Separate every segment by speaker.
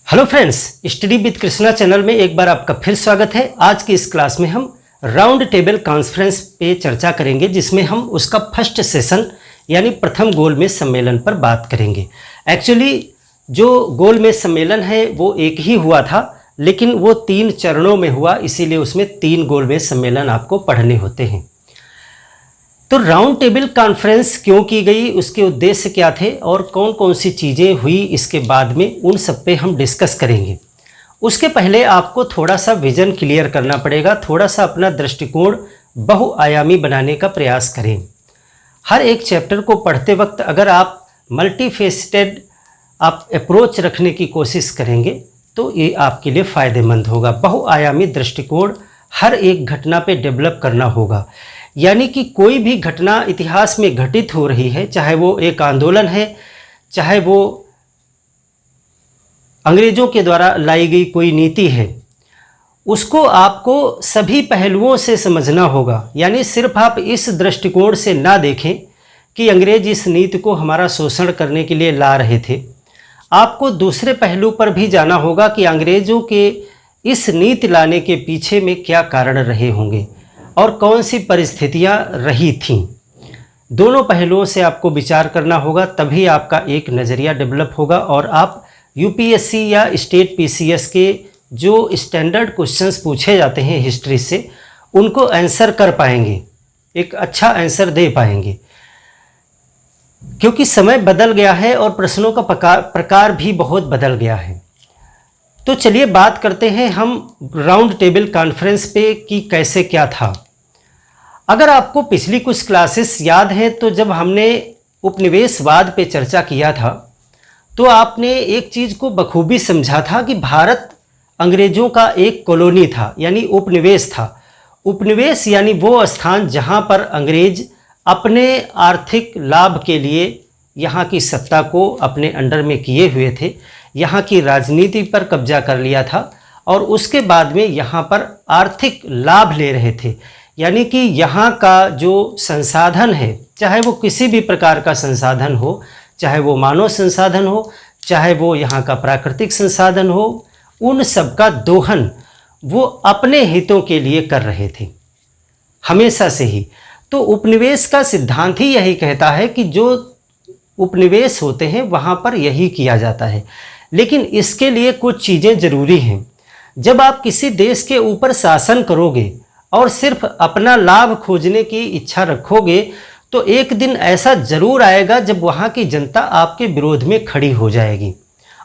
Speaker 1: Hello friends, study with Krishna channel में एक बार आपका फिर स्वागत है। आज की इस क्लास में हम राउंड टेबल कॉन्फ्रेंस पे चर्चा करेंगे, जिसमें हम उसका फर्स्ट सेशन यानी प्रथम गोलमेज सम्मेलन पर बात करेंगे। एक्चुअली जो गोलमेज सम्मेलन है वो एक ही हुआ था, लेकिन वो 3 चरणों में हुआ, इसीलिए उसमें 3 गोलमेज सम्मेलन आपको पढ़ने होते हैं। तो राउंड टेबल कॉन्फ्रेंस क्यों की गई, उसके उद्देश्य क्या थे और कौन कौन सी चीज़ें हुई इसके बाद में, उन सब पे हम डिस्कस करेंगे। उसके पहले आपको थोड़ा सा विज़न क्लियर करना पड़ेगा, थोड़ा सा अपना दृष्टिकोण बहुआयामी बनाने का प्रयास करें। हर एक चैप्टर को पढ़ते वक्त अगर आप मल्टीफेसेटेड आप अप्रोच रखने की कोशिश करेंगे तो ये आपके लिए फ़ायदेमंद होगा। बहुआयामी दृष्टिकोण हर एक घटना पे डेवलप करना होगा, यानी कि कोई भी घटना इतिहास में घटित हो रही है, चाहे वो एक आंदोलन है, चाहे वो अंग्रेज़ों के द्वारा लाई गई कोई नीति है, उसको आपको सभी पहलुओं से समझना होगा। यानी सिर्फ आप इस दृष्टिकोण से ना देखें कि अंग्रेज इस नीति को हमारा शोषण करने के लिए ला रहे थे। आपको दूसरे पहलू पर भी जाना होगा कि अंग्रेज़ों के इस नीति लाने के पीछे में क्या कारण रहे होंगे और कौन सी परिस्थितियां रही थीं। दोनों पहलुओं से आपको विचार करना होगा, तभी आपका एक नज़रिया डेवलप होगा और आप यूपीएससी या स्टेट पीसीएस के जो स्टैंडर्ड क्वेश्चंस पूछे जाते हैं हिस्ट्री से, उनको आंसर कर पाएंगे, एक अच्छा आंसर दे पाएंगे। क्योंकि समय बदल गया है और प्रश्नों का प्रकार भी बहुत बदल गया है। तो चलिए बात करते हैं हम राउंड टेबल कॉन्फ्रेंस पे कि कैसे क्या था। अगर आपको पिछली कुछ क्लासेस याद हैं तो जब हमने उपनिवेशवाद पे चर्चा किया था तो आपने एक चीज़ को बखूबी समझा था कि भारत अंग्रेज़ों का एक कॉलोनी था, यानी उपनिवेश था। उपनिवेश यानी वो स्थान जहाँ पर अंग्रेज अपने आर्थिक लाभ के लिए यहाँ की सत्ता को अपने अंडर में किए हुए थे, यहाँ की राजनीति पर कब्जा कर लिया था और उसके बाद में यहाँ पर आर्थिक लाभ ले रहे थे। यानी कि यहाँ का जो संसाधन है, चाहे वो किसी भी प्रकार का संसाधन हो, चाहे वो मानव संसाधन हो, चाहे वो यहाँ का प्राकृतिक संसाधन हो, उन सब का दोहन वो अपने हितों के लिए कर रहे थे हमेशा से ही। तो उपनिवेश का सिद्धांत ही यही कहता है कि जो उपनिवेश होते हैं वहाँ पर यही किया जाता है, लेकिन इसके लिए कुछ चीज़ें ज़रूरी हैं। जब आप किसी देश के ऊपर शासन करोगे और सिर्फ अपना लाभ खोजने की इच्छा रखोगे तो एक दिन ऐसा ज़रूर आएगा जब वहाँ की जनता आपके विरोध में खड़ी हो जाएगी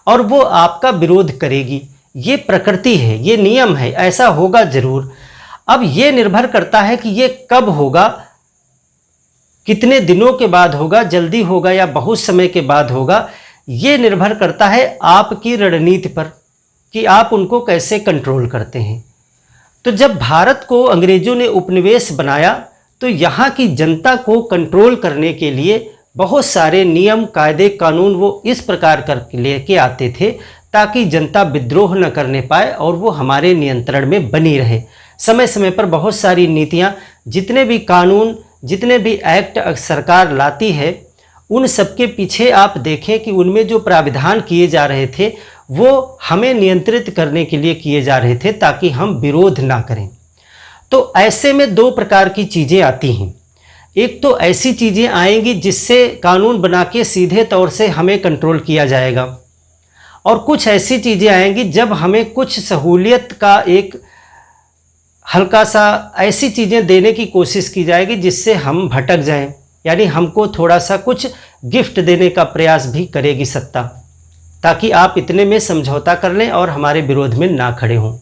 Speaker 1: और वो आपका विरोध करेगी। ये प्रकृति है, ये नियम है, ऐसा होगा ज़रूर। अब ये निर्भर करता है कि ये कब होगा, कितने दिनों के बाद होगा, जल्दी होगा या बहुत समय के बाद होगा। ये निर्भर करता है आपकी रणनीति पर कि आप उनको कैसे कंट्रोल करते हैं। तो जब भारत को अंग्रेज़ों ने उपनिवेश बनाया तो यहाँ की जनता को कंट्रोल करने के लिए बहुत सारे नियम, कायदे, कानून वो इस प्रकार कर लेके आते थे ताकि जनता विद्रोह न करने पाए और वो हमारे नियंत्रण में बनी रहे। समय समय पर बहुत सारी नीतियाँ, जितने भी कानून, जितने भी एक्ट सरकार लाती है, उन सब के पीछे आप देखें कि उनमें जो प्राविधान किए जा रहे थे वो हमें नियंत्रित करने के लिए किए जा रहे थे ताकि हम विरोध ना करें। तो ऐसे में 2 प्रकार की चीज़ें आती हैं। एक तो ऐसी चीज़ें आएंगी जिससे कानून बना के सीधे तौर से हमें कंट्रोल किया जाएगा, और कुछ ऐसी चीज़ें आएंगी जब हमें कुछ सहूलियत का एक हल्का सा ऐसी चीज़ें देने की कोशिश की जाएगी जिससे हम भटक जाएं, यानी हमको थोड़ा सा कुछ गिफ्ट देने का प्रयास भी करेगी सत्ता, ताकि आप इतने में समझौता कर लें और हमारे विरोध में ना खड़े हों।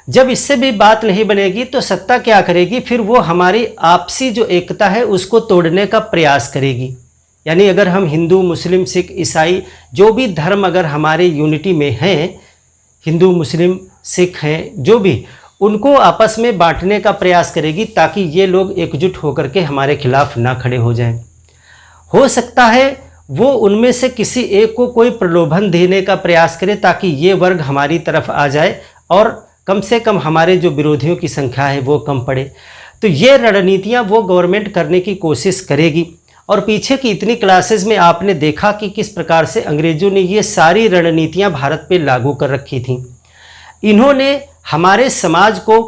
Speaker 1: जब इससे भी बात नहीं बनेगी तो सत्ता क्या करेगी, फिर वो हमारी आपसी जो एकता है उसको तोड़ने का प्रयास करेगी। यानी अगर हम हिंदू, मुस्लिम, सिख, ईसाई, जो भी धर्म अगर हमारे यूनिटी में हैं, हिंदू, मुस्लिम, सिख हैं जो भी, उनको आपस में बांटने का प्रयास करेगी ताकि ये लोग एकजुट होकर के हमारे खिलाफ ना खड़े हो जाएं। हो सकता है वो उनमें से किसी एक को कोई प्रलोभन देने का प्रयास करे ताकि ये वर्ग हमारी तरफ आ जाए और कम से कम हमारे जो विरोधियों की संख्या है वो कम पड़े। तो ये रणनीतियाँ वो गवर्नमेंट करने की कोशिश करेगी और पीछे की इतनी क्लासेस में आपने देखा कि किस प्रकार से अंग्रेज़ों ने ये सारी रणनीतियाँ भारत पे लागू कर रखी थीं। इन्होंने हमारे समाज को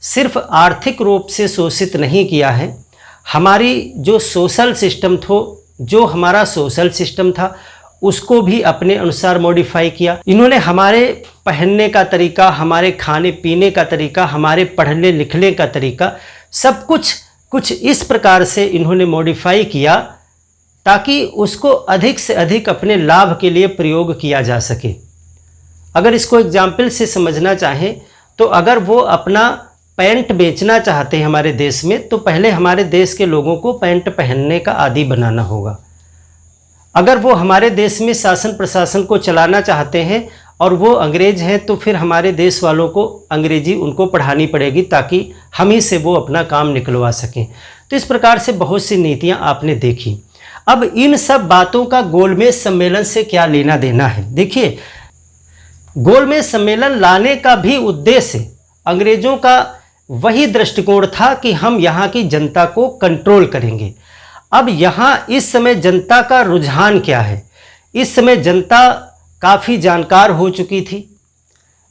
Speaker 1: सिर्फ आर्थिक रूप से शोषित नहीं किया है, हमारी जो सोशल सिस्टम जो हमारा सोशल सिस्टम था उसको भी अपने अनुसार मॉडिफाई किया। इन्होंने हमारे पहनने का तरीका, हमारे खाने पीने का तरीका, हमारे पढ़ने लिखने का तरीका, सब कुछ इस प्रकार से इन्होंने मॉडिफाई किया ताकि उसको अधिक से अधिक अपने लाभ के लिए प्रयोग किया जा सके। अगर इसको एग्जाम्पल से समझना चाहें तो अगर वो अपना पैंट बेचना चाहते हैं हमारे देश में, तो पहले हमारे देश के लोगों को पैंट पहनने का आदी बनाना होगा। अगर वो हमारे देश में शासन प्रशासन को चलाना चाहते हैं और वो अंग्रेज हैं, तो फिर हमारे देश वालों को अंग्रेजी उनको पढ़ानी पड़ेगी ताकि हम ही से वो अपना काम निकलवा सकें। तो इस प्रकार से बहुत सी नीतियाँ आपने देखी। अब इन सब बातों का गोलमेज सम्मेलन से क्या लेना देना है? देखिए, गोलमेज सम्मेलन लाने का भी उद्देश्य अंग्रेजों का वही दृष्टिकोण था कि हम यहाँ की जनता को कंट्रोल करेंगे। अब यहाँ इस समय जनता का रुझान क्या है? इस समय जनता काफ़ी जानकार हो चुकी थी,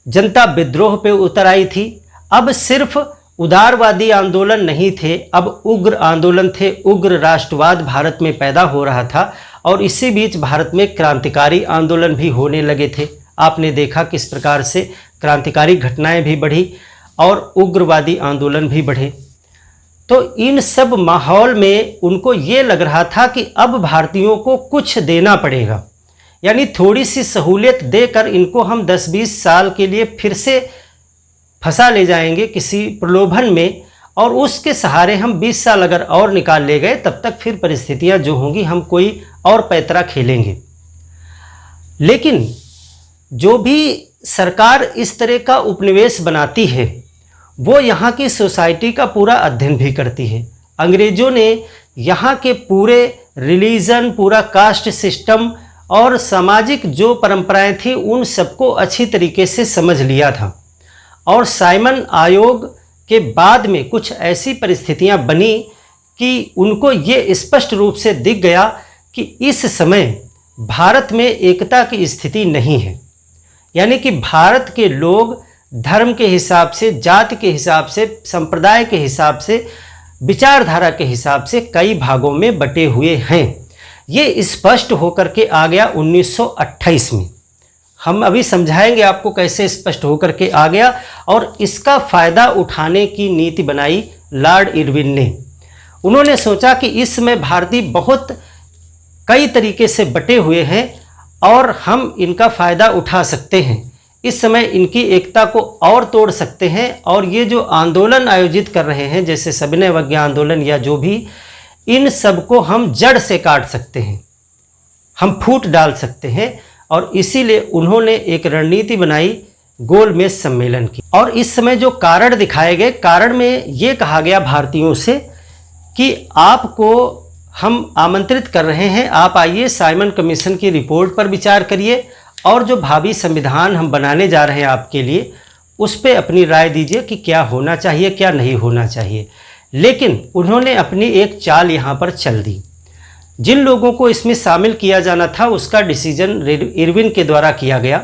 Speaker 1: जनता विद्रोह पे उतर आई थी। अब सिर्फ उदारवादी आंदोलन नहीं थे, अब उग्र आंदोलन थे। उग्र राष्ट्रवाद भारत में पैदा हो रहा था और इसी बीच भारत में क्रांतिकारी आंदोलन भी होने लगे थे। आपने देखा किस प्रकार से क्रांतिकारी घटनाएं भी बढ़ी और उग्रवादी आंदोलन भी बढ़े। तो इन सब माहौल में उनको ये लग रहा था कि अब भारतीयों को कुछ देना पड़ेगा, यानी थोड़ी सी सहूलियत देकर इनको हम 10-20 साल के लिए फिर से फंसा ले जाएंगे किसी प्रलोभन में, और उसके सहारे हम 20 साल अगर और निकाल ले गए, तब तक फिर परिस्थितियां जो होंगी हम कोई और पैतरा खेलेंगे। लेकिन जो भी सरकार इस तरह का उपनिवेश बनाती है वो यहाँ की सोसाइटी का पूरा अध्ययन भी करती है। अंग्रेज़ों ने यहाँ के पूरे रिलीजन, पूरा कास्ट सिस्टम और सामाजिक जो परंपराएं थी उन सबको अच्छी तरीके से समझ लिया था। और साइमन आयोग के बाद में कुछ ऐसी परिस्थितियां बनी कि उनको ये स्पष्ट रूप से दिख गया कि इस समय भारत में एकता की स्थिति नहीं है, यानी कि भारत के लोग धर्म के हिसाब से, जाति के हिसाब से, संप्रदाय के हिसाब से, विचारधारा के हिसाब से कई भागों में बटे हुए हैं। ये स्पष्ट होकर के आ गया 1928 में। हम अभी समझाएंगे आपको कैसे स्पष्ट होकर के आ गया, और इसका फ़ायदा उठाने की नीति बनाई लॉर्ड इरविन ने। उन्होंने सोचा कि इस समय भारतीय बहुत कई तरीके से बटे हुए हैं और हम इनका फ़ायदा उठा सकते हैं। इस समय इनकी एकता को और तोड़ सकते हैं, और ये जो आंदोलन आयोजित कर रहे हैं जैसे सविनय अवज्ञा आंदोलन या जो भी, इन सबको हम जड़ से काट सकते हैं, हम फूट डाल सकते हैं। और इसीलिए उन्होंने एक रणनीति बनाई गोलमेज सम्मेलन की। और इस समय जो कारण दिखाए गए, कारण में ये कहा गया भारतीयों से कि आपको हम आमंत्रित कर रहे हैं, आप आइए, साइमन कमीशन की रिपोर्ट पर विचार करिए और जो भावी संविधान हम बनाने जा रहे हैं आपके लिए, उस पर अपनी राय दीजिए कि क्या होना चाहिए, क्या नहीं होना चाहिए। लेकिन उन्होंने अपनी एक चाल यहाँ पर चल दी। जिन लोगों को इसमें शामिल किया जाना था उसका डिसीजन इरविन के द्वारा किया गया,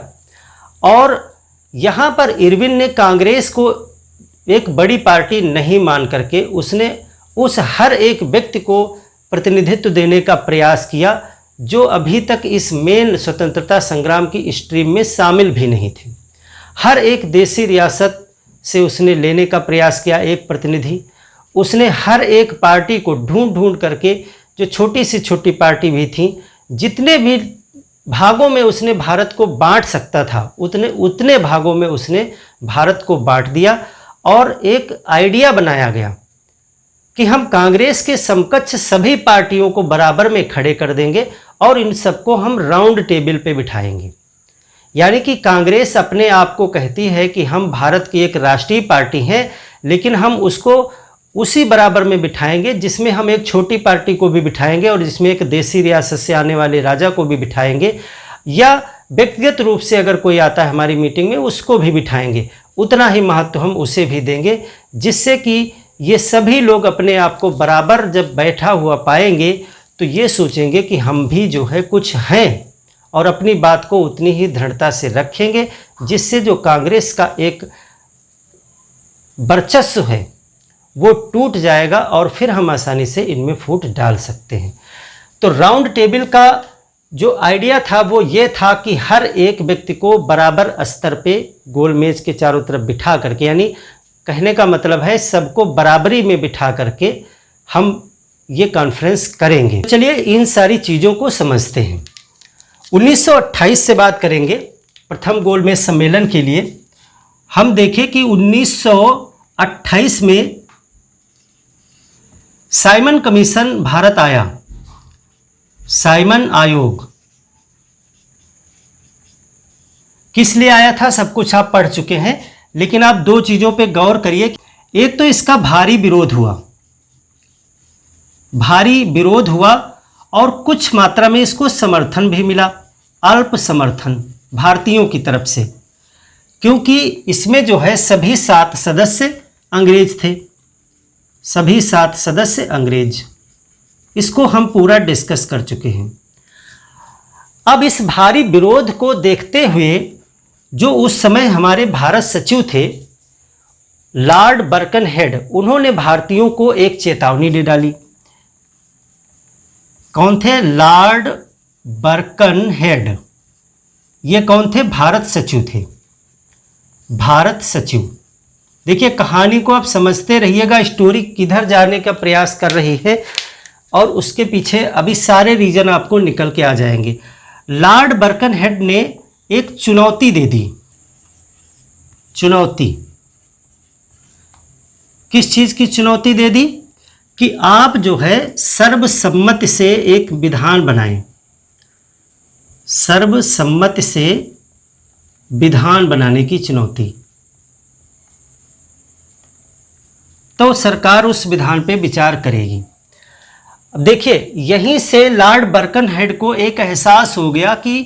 Speaker 1: और यहाँ पर इरविन ने कांग्रेस को एक बड़ी पार्टी नहीं मान करके उसने उस हर एक व्यक्ति को प्रतिनिधित्व देने का प्रयास किया जो अभी तक इस मेन स्वतंत्रता संग्राम की स्ट्रीम में शामिल भी नहीं थे। हर एक देशी रियासत से उसने लेने का प्रयास किया एक प्रतिनिधि। उसने हर एक पार्टी को ढूंढ ढूंढ करके, जो छोटी से छोटी पार्टी भी थी, जितने भी भागों में उसने भारत को बांट सकता था उतने भागों में उसने भारत को बांट दिया। और एक आइडिया बनाया गया कि हम कांग्रेस के समकक्ष सभी पार्टियों को बराबर में खड़े कर देंगे और इन सबको हम राउंड टेबल पे बिठाएंगे। यानी कि कांग्रेस अपने आप को कहती है कि हम भारत की एक राष्ट्रीय पार्टी हैं, लेकिन हम उसको उसी बराबर में बिठाएंगे जिसमें हम एक छोटी पार्टी को भी बिठाएंगे और जिसमें एक देशी रियासत से आने वाले राजा को भी बिठाएंगे, या व्यक्तिगत रूप से अगर कोई आता है हमारी मीटिंग में उसको भी बिठाएंगे। उतना ही महत्व हम उसे भी देंगे, जिससे कि ये सभी लोग अपने आप को बराबर जब बैठा हुआ पाएंगे तो ये सोचेंगे कि हम भी जो है कुछ हैं और अपनी बात को उतनी ही दृढ़ता से रखेंगे, जिससे जो कांग्रेस का एक वर्चस्व है वो टूट जाएगा और फिर हम आसानी से इनमें फूट डाल सकते हैं। तो राउंड टेबल का जो आइडिया था वो ये था कि हर एक व्यक्ति को बराबर स्तर पे गोल मेज के चारों तरफ बिठा करके, यानी कहने का मतलब है सबको बराबरी में बिठा करके हम ये कॉन्फ्रेंस करेंगे। चलिए इन सारी चीज़ों को समझते हैं। 1928 से बात करेंगे प्रथम गोल मेज सम्मेलन के लिए। हम देखें कि 1928 में साइमन कमीशन भारत आया, साइमन आयोग किस लिए आया था सब कुछ आप पढ़ चुके हैं, लेकिन आप दो चीज़ों पे गौर करिए। एक तो इसका भारी विरोध हुआ, भारी विरोध हुआ और कुछ मात्रा में इसको समर्थन भी मिला, अल्प समर्थन भारतीयों की तरफ से, क्योंकि इसमें जो है सभी 7 सदस्य अंग्रेज थे, सभी 7 सदस्य अंग्रेज। इसको हम पूरा डिस्कस कर चुके हैं। अब इस भारी विरोध को देखते हुए जो उस समय हमारे भारत सचिव थे लॉर्ड बर्कनहेड, उन्होंने भारतीयों को एक चेतावनी दे डाली। कौन थे? Lord Birkenhead. ये कौन थे? भारत सचिव थे, भारत सचिव। देखिए कहानी को आप समझते रहिएगा, स्टोरी किधर जाने का प्रयास कर रही है और उसके पीछे अभी सारे रीजन आपको निकल के आ जाएंगे। लॉर्ड बर्कनहेड ने एक चुनौती दे दी। चुनौती किस चीज़ की चुनौती दे दी? कि आप जो है सर्वसम्मति से एक विधान बनाएं, सर्वसम्मति से विधान बनाने की चुनौती। तो सरकार उस विधान पे विचार करेगी। अब देखिए यहीं से लॉर्ड बर्कनहेड को एक एहसास हो गया कि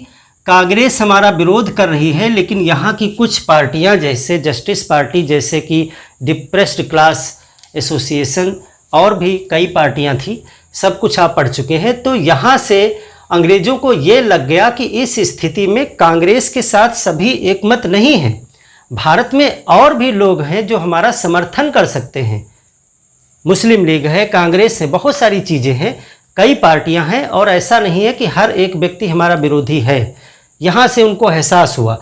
Speaker 1: कांग्रेस हमारा विरोध कर रही है, लेकिन यहाँ की कुछ पार्टियाँ जैसे जस्टिस पार्टी, जैसे कि डिप्रेस्ड क्लास एसोसिएशन और भी कई पार्टियाँ थी, सब कुछ आप पढ़ चुके हैं। तो यहाँ से अंग्रेज़ों को ये लग गया कि इस स्थिति में कांग्रेस के साथ सभी एकमत नहीं हैं, भारत में और भी लोग हैं जो हमारा समर्थन कर सकते हैं। मुस्लिम लीग है, कांग्रेस है, बहुत सारी चीज़ें हैं, कई पार्टियां हैं और ऐसा नहीं है कि हर एक व्यक्ति हमारा विरोधी है। यहाँ से उनको एहसास हुआ।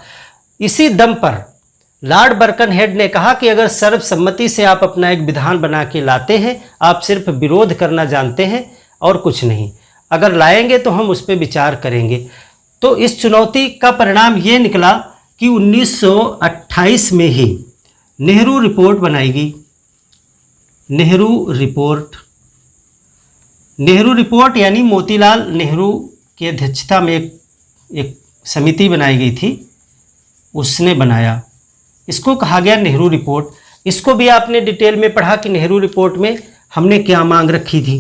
Speaker 1: इसी दम पर लॉर्ड बर्कनहेड ने कहा कि अगर सर्वसम्मति से आप अपना एक विधान बना के लाते हैं, आप सिर्फ विरोध करना जानते हैं और कुछ नहीं, अगर लाएंगे तो हम उस पर विचार करेंगे। तो इस चुनौती का परिणाम ये निकला कि 1928 में ही नेहरू रिपोर्ट बनाई गई। नेहरू रिपोर्ट, नेहरू रिपोर्ट यानी मोतीलाल नेहरू की अध्यक्षता में एक समिति बनाई गई थी, उसने बनाया। इसको कहा गया नेहरू रिपोर्ट। इसको भी आपने डिटेल में पढ़ा कि नेहरू रिपोर्ट में हमने क्या मांग रखी थी।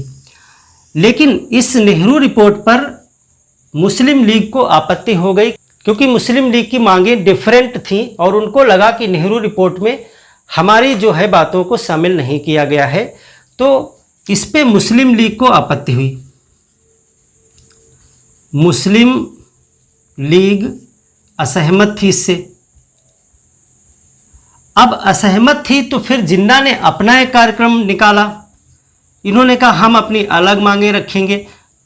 Speaker 1: लेकिन इस नेहरू रिपोर्ट पर मुस्लिम लीग को आपत्ति हो गई, क्योंकि मुस्लिम लीग की मांगें डिफरेंट थीं और उनको लगा कि नेहरू रिपोर्ट में हमारी जो है बातों को शामिल नहीं किया गया है। तो इस पे मुस्लिम लीग को आपत्ति हुई। मुस्लिम लीग असहमत थी इससे। अब असहमत थी तो फिर जिन्ना ने अपना एक कार्यक्रम निकाला। इन्होंने कहा हम अपनी अलग मांगे रखेंगे।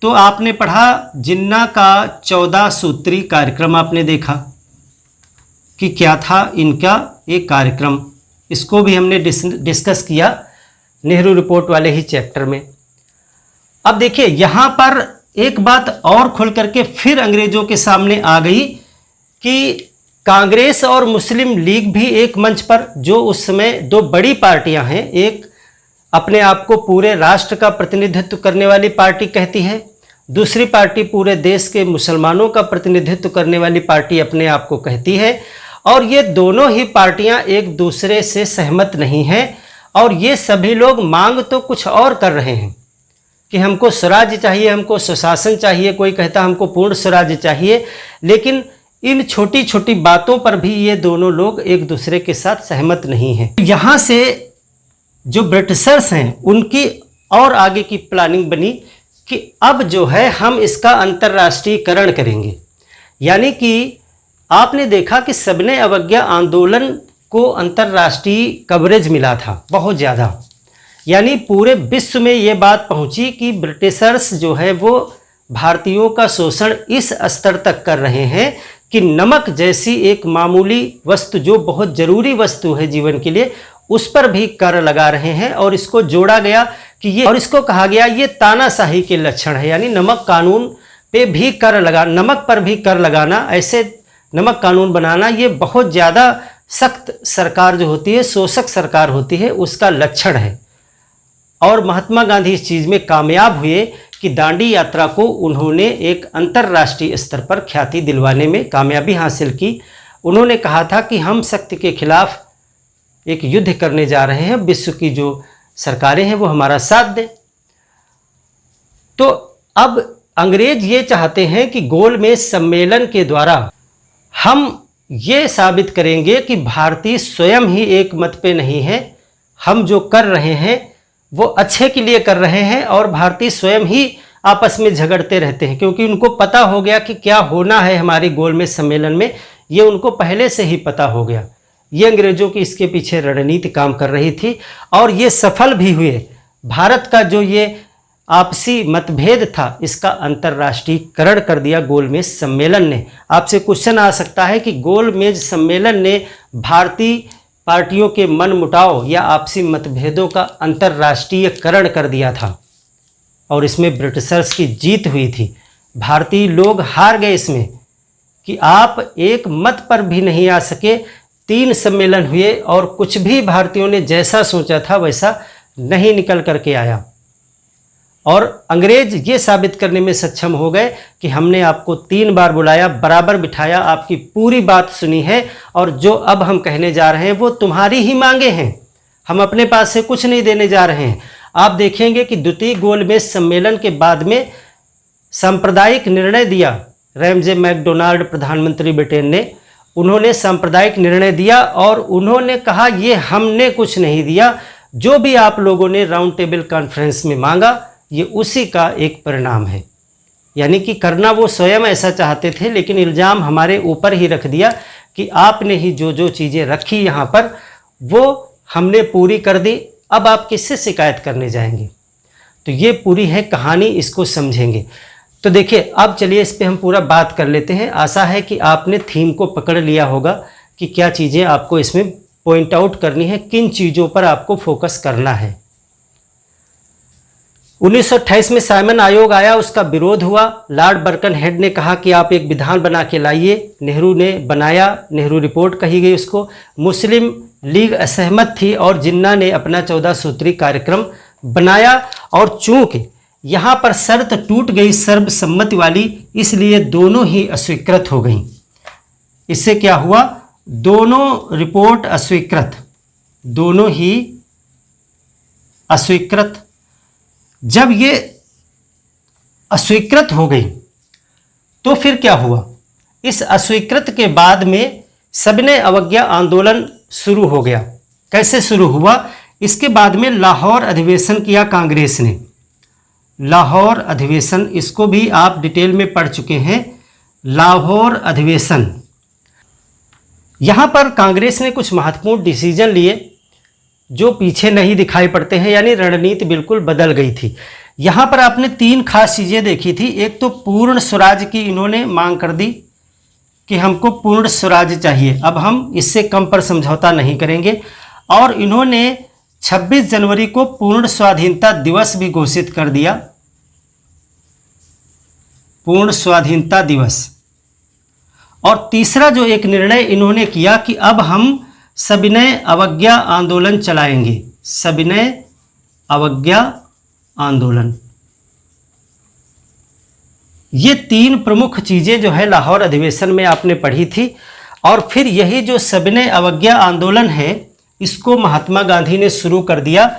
Speaker 1: तो आपने पढ़ा जिन्ना का 14 सूत्री कार्यक्रम, आपने देखा कि क्या था इनका एक कार्यक्रम। इसको भी हमने डिस्कस किया नेहरू रिपोर्ट वाले ही चैप्टर में। अब देखिए यहाँ पर एक बात और खुल करके फिर अंग्रेजों के सामने आ गई कि कांग्रेस और मुस्लिम लीग भी एक मंच पर, जो उस समय दो बड़ी पार्टियां हैं, एक अपने आप को पूरे राष्ट्र का प्रतिनिधित्व करने वाली पार्टी कहती है, दूसरी पार्टी पूरे देश के मुसलमानों का प्रतिनिधित्व करने वाली पार्टी अपने आप को कहती है। और ये दोनों ही पार्टियां एक दूसरे से सहमत नहीं हैं और ये सभी लोग मांग तो कुछ और कर रहे हैं कि हमको स्वराज्य चाहिए, हमको सुशासन चाहिए, कोई कहता हमको पूर्ण स्वराज्य चाहिए। लेकिन इन छोटी छोटी बातों पर भी ये दोनों लोग एक दूसरे के साथ सहमत नहीं हैं। यहाँ से जो ब्रिटिशर्स हैं उनकी और आगे की प्लानिंग बनी कि अब जो है हम इसका अंतर्राष्ट्रीयकरण करेंगे। यानी कि आपने देखा कि सविनय अवज्ञा आंदोलन को अंतर्राष्ट्रीय कवरेज मिला था बहुत ज़्यादा, यानी पूरे विश्व में ये बात पहुंची कि ब्रिटिशर्स जो है वो भारतीयों का शोषण इस स्तर तक कर रहे हैं कि नमक जैसी एक मामूली वस्तु जो बहुत ज़रूरी वस्तु है जीवन के लिए, उस पर भी कर लगा रहे हैं। और इसको जोड़ा गया कि ये, और इसको कहा गया ये तानाशाही के लक्षण है, यानी नमक कानून पे भी कर लगा, नमक पर भी कर लगाना, ऐसे नमक कानून बनाना, ये बहुत ज़्यादा सख्त सरकार जो होती है, शोषक सरकार होती है, उसका लक्षण है। और महात्मा गांधी इस चीज़ में कामयाब हुए कि दांडी यात्रा को उन्होंने एक अंतर्राष्ट्रीय स्तर पर ख्याति दिलवाने में कामयाबी हासिल की। उन्होंने कहा था कि हम शक्ति के खिलाफ एक युद्ध करने जा रहे हैं, विश्व की जो सरकारें हैं वो हमारा साथ दें। तो अब अंग्रेज ये चाहते हैं कि गोलमेज सम्मेलन के द्वारा हम ये साबित करेंगे कि भारतीय स्वयं ही एक मत पे नहीं है, हम जो कर रहे हैं वो अच्छे के लिए कर रहे हैं, और भारतीय स्वयं ही आपस में झगड़ते रहते हैं, क्योंकि उनको पता हो गया कि क्या होना है हमारी गोलमेज सम्मेलन में, ये उनको पहले से ही पता हो गया। ये अंग्रेजों की इसके पीछे रणनीति काम कर रही थी और ये सफल भी हुए। भारत का जो ये आपसी मतभेद था इसका अंतर्राष्ट्रीयकरण कर दिया गोलमेज सम्मेलन ने। आपसे क्वेश्चन आ सकता है कि गोलमेज सम्मेलन ने भारतीय पार्टियों के मनमुटाव या आपसी मतभेदों का अंतर्राष्ट्रीयकरण कर दिया था और इसमें ब्रिटिशर्स की जीत हुई थी। भारतीय लोग हार गए इसमें कि आप एक मत पर भी नहीं आ सके। 3 सम्मेलन हुए और कुछ भी भारतीयों ने जैसा सोचा था वैसा नहीं निकल करके आया, और अंग्रेज ये साबित करने में सक्षम हो गए कि हमने आपको 3 बार बुलाया, बराबर बिठाया, आपकी पूरी बात सुनी है, और जो अब हम कहने जा रहे हैं वो तुम्हारी ही मांगे हैं, हम अपने पास से कुछ नहीं देने जा रहे हैं। आप देखेंगे कि द्वितीय गोलमेज सम्मेलन के बाद में सांप्रदायिक निर्णय दिया। रैमजे मैकडोनाल्ड प्रधानमंत्री ब्रिटेन ने, उन्होंने सांप्रदायिक निर्णय दिया और उन्होंने कहा ये हमने कुछ नहीं दिया, जो भी आप लोगों ने राउंड टेबल कॉन्फ्रेंस में मांगा ये उसी का एक परिणाम है। यानी कि करना वो स्वयं ऐसा चाहते थे, लेकिन इल्ज़ाम हमारे ऊपर ही रख दिया कि आपने ही जो जो चीज़ें रखी यहाँ पर वो हमने पूरी कर दी, अब आप किससे शिकायत करने जाएंगे। तो ये पूरी है कहानी, इसको समझेंगे। तो देखिए अब चलिए इस पे हम पूरा बात कर लेते हैं। आशा है कि आपने थीम को पकड़ लिया होगा कि क्या चीज़ें आपको इसमें पॉइंट आउट करनी है, किन चीज़ों पर आपको फोकस करना है। 1928 में साइमन आयोग आया, उसका विरोध हुआ। लॉर्ड बर्कनहेड ने कहा कि आप एक विधान बना के लाइए। नेहरू ने बनाया, नेहरू रिपोर्ट कही गई उसको। मुस्लिम लीग असहमत थी और जिन्ना ने अपना 14 सूत्री कार्यक्रम बनाया, और चूंकि यहाँ पर शर्त टूट गई सर्वसम्मति वाली, इसलिए दोनों ही अस्वीकृत हो गई। इससे क्या हुआ, दोनों रिपोर्ट अस्वीकृत, दोनों ही अस्वीकृत। जब ये अस्वीकृत हो गई तो फिर क्या हुआ, इस अस्वीकृत के बाद में सविनय अवज्ञा आंदोलन शुरू हो गया। कैसे शुरू हुआ, इसके बाद में लाहौर अधिवेशन किया कांग्रेस ने। लाहौर अधिवेशन, इसको भी आप डिटेल में पढ़ चुके हैं। लाहौर अधिवेशन, यहाँ पर कांग्रेस ने कुछ महत्वपूर्ण डिसीजन लिए जो पीछे नहीं दिखाई पड़ते हैं, यानी रणनीति बिल्कुल बदल गई थी। यहाँ पर आपने 3 खास चीज़ें देखी थी। एक तो पूर्ण स्वराज की इन्होंने मांग कर दी कि हमको पूर्ण स्वराज चाहिए, अब हम इससे कम पर समझौता नहीं करेंगे। और इन्होंने 26 जनवरी को पूर्ण स्वाधीनता दिवस भी घोषित कर दिया, पूर्ण स्वाधीनता दिवस। और तीसरा जो एक निर्णय इन्होंने किया कि अब हम सविनय अवज्ञा आंदोलन चलाएंगे, सविनय अवज्ञा आंदोलन। ये 3 प्रमुख चीज़ें जो है लाहौर अधिवेशन में आपने पढ़ी थी। और फिर यही जो सविनय अवज्ञा आंदोलन है, इसको महात्मा गांधी ने शुरू कर दिया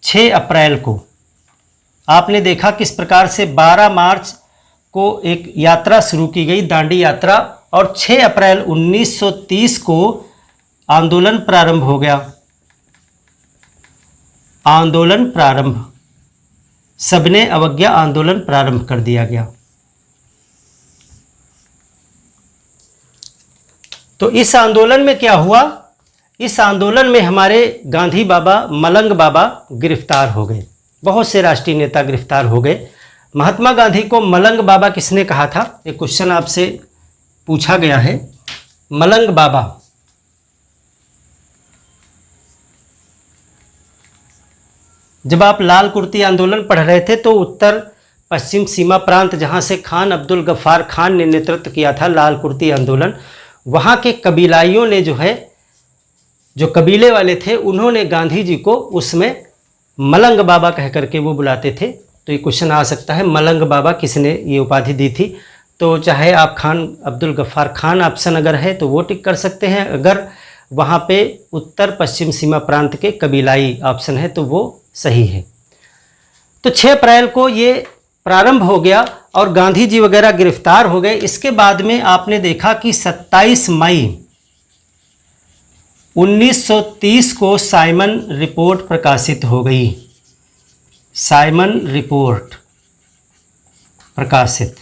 Speaker 1: 6 अप्रैल को। आपने देखा किस प्रकार से 12 मार्च को एक यात्रा शुरू की गई, दांडी यात्रा, और 6 अप्रैल 1930 को आंदोलन प्रारंभ हो गया। आंदोलन प्रारंभ सबने अवज्ञा आंदोलन प्रारंभ कर दिया गया। तो इस आंदोलन में क्या हुआ? इस आंदोलन में हमारे गांधी बाबा, मलंग बाबा गिरफ्तार हो गए। बहुत से राष्ट्रीय नेता गिरफ्तार हो गए। महात्मा गांधी को मलंग बाबा किसने कहा था? एक क्वेश्चन आपसे पूछा गया है। मलंग बाबा, जब आप लाल कुर्ती आंदोलन पढ़ रहे थे तो उत्तर पश्चिम सीमा प्रांत, जहां से खान अब्दुल गफ्फार खान ने नेतृत्व किया था लाल कुर्ती आंदोलन, वहां के कबीलाइयों ने जो कबीले वाले थे, उन्होंने गांधी जी को उसमें मलंग बाबा कह करके वो बुलाते थे। तो ये क्वेश्चन आ सकता है, मलंग बाबा किसने ये उपाधि दी थी? तो चाहे आप खान अब्दुल गफ्फार खान ऑप्शन अगर है तो वो टिक कर सकते हैं, अगर वहाँ पे उत्तर पश्चिम सीमा प्रांत के कबीलाई ऑप्शन है तो वो सही है। तो 6 अप्रैल को ये प्रारंभ हो गया और गांधी जी वगैरह गिरफ्तार हो गए। इसके बाद में आपने देखा कि 27 मई 1930 को साइमन रिपोर्ट प्रकाशित हो गई। साइमन रिपोर्ट प्रकाशित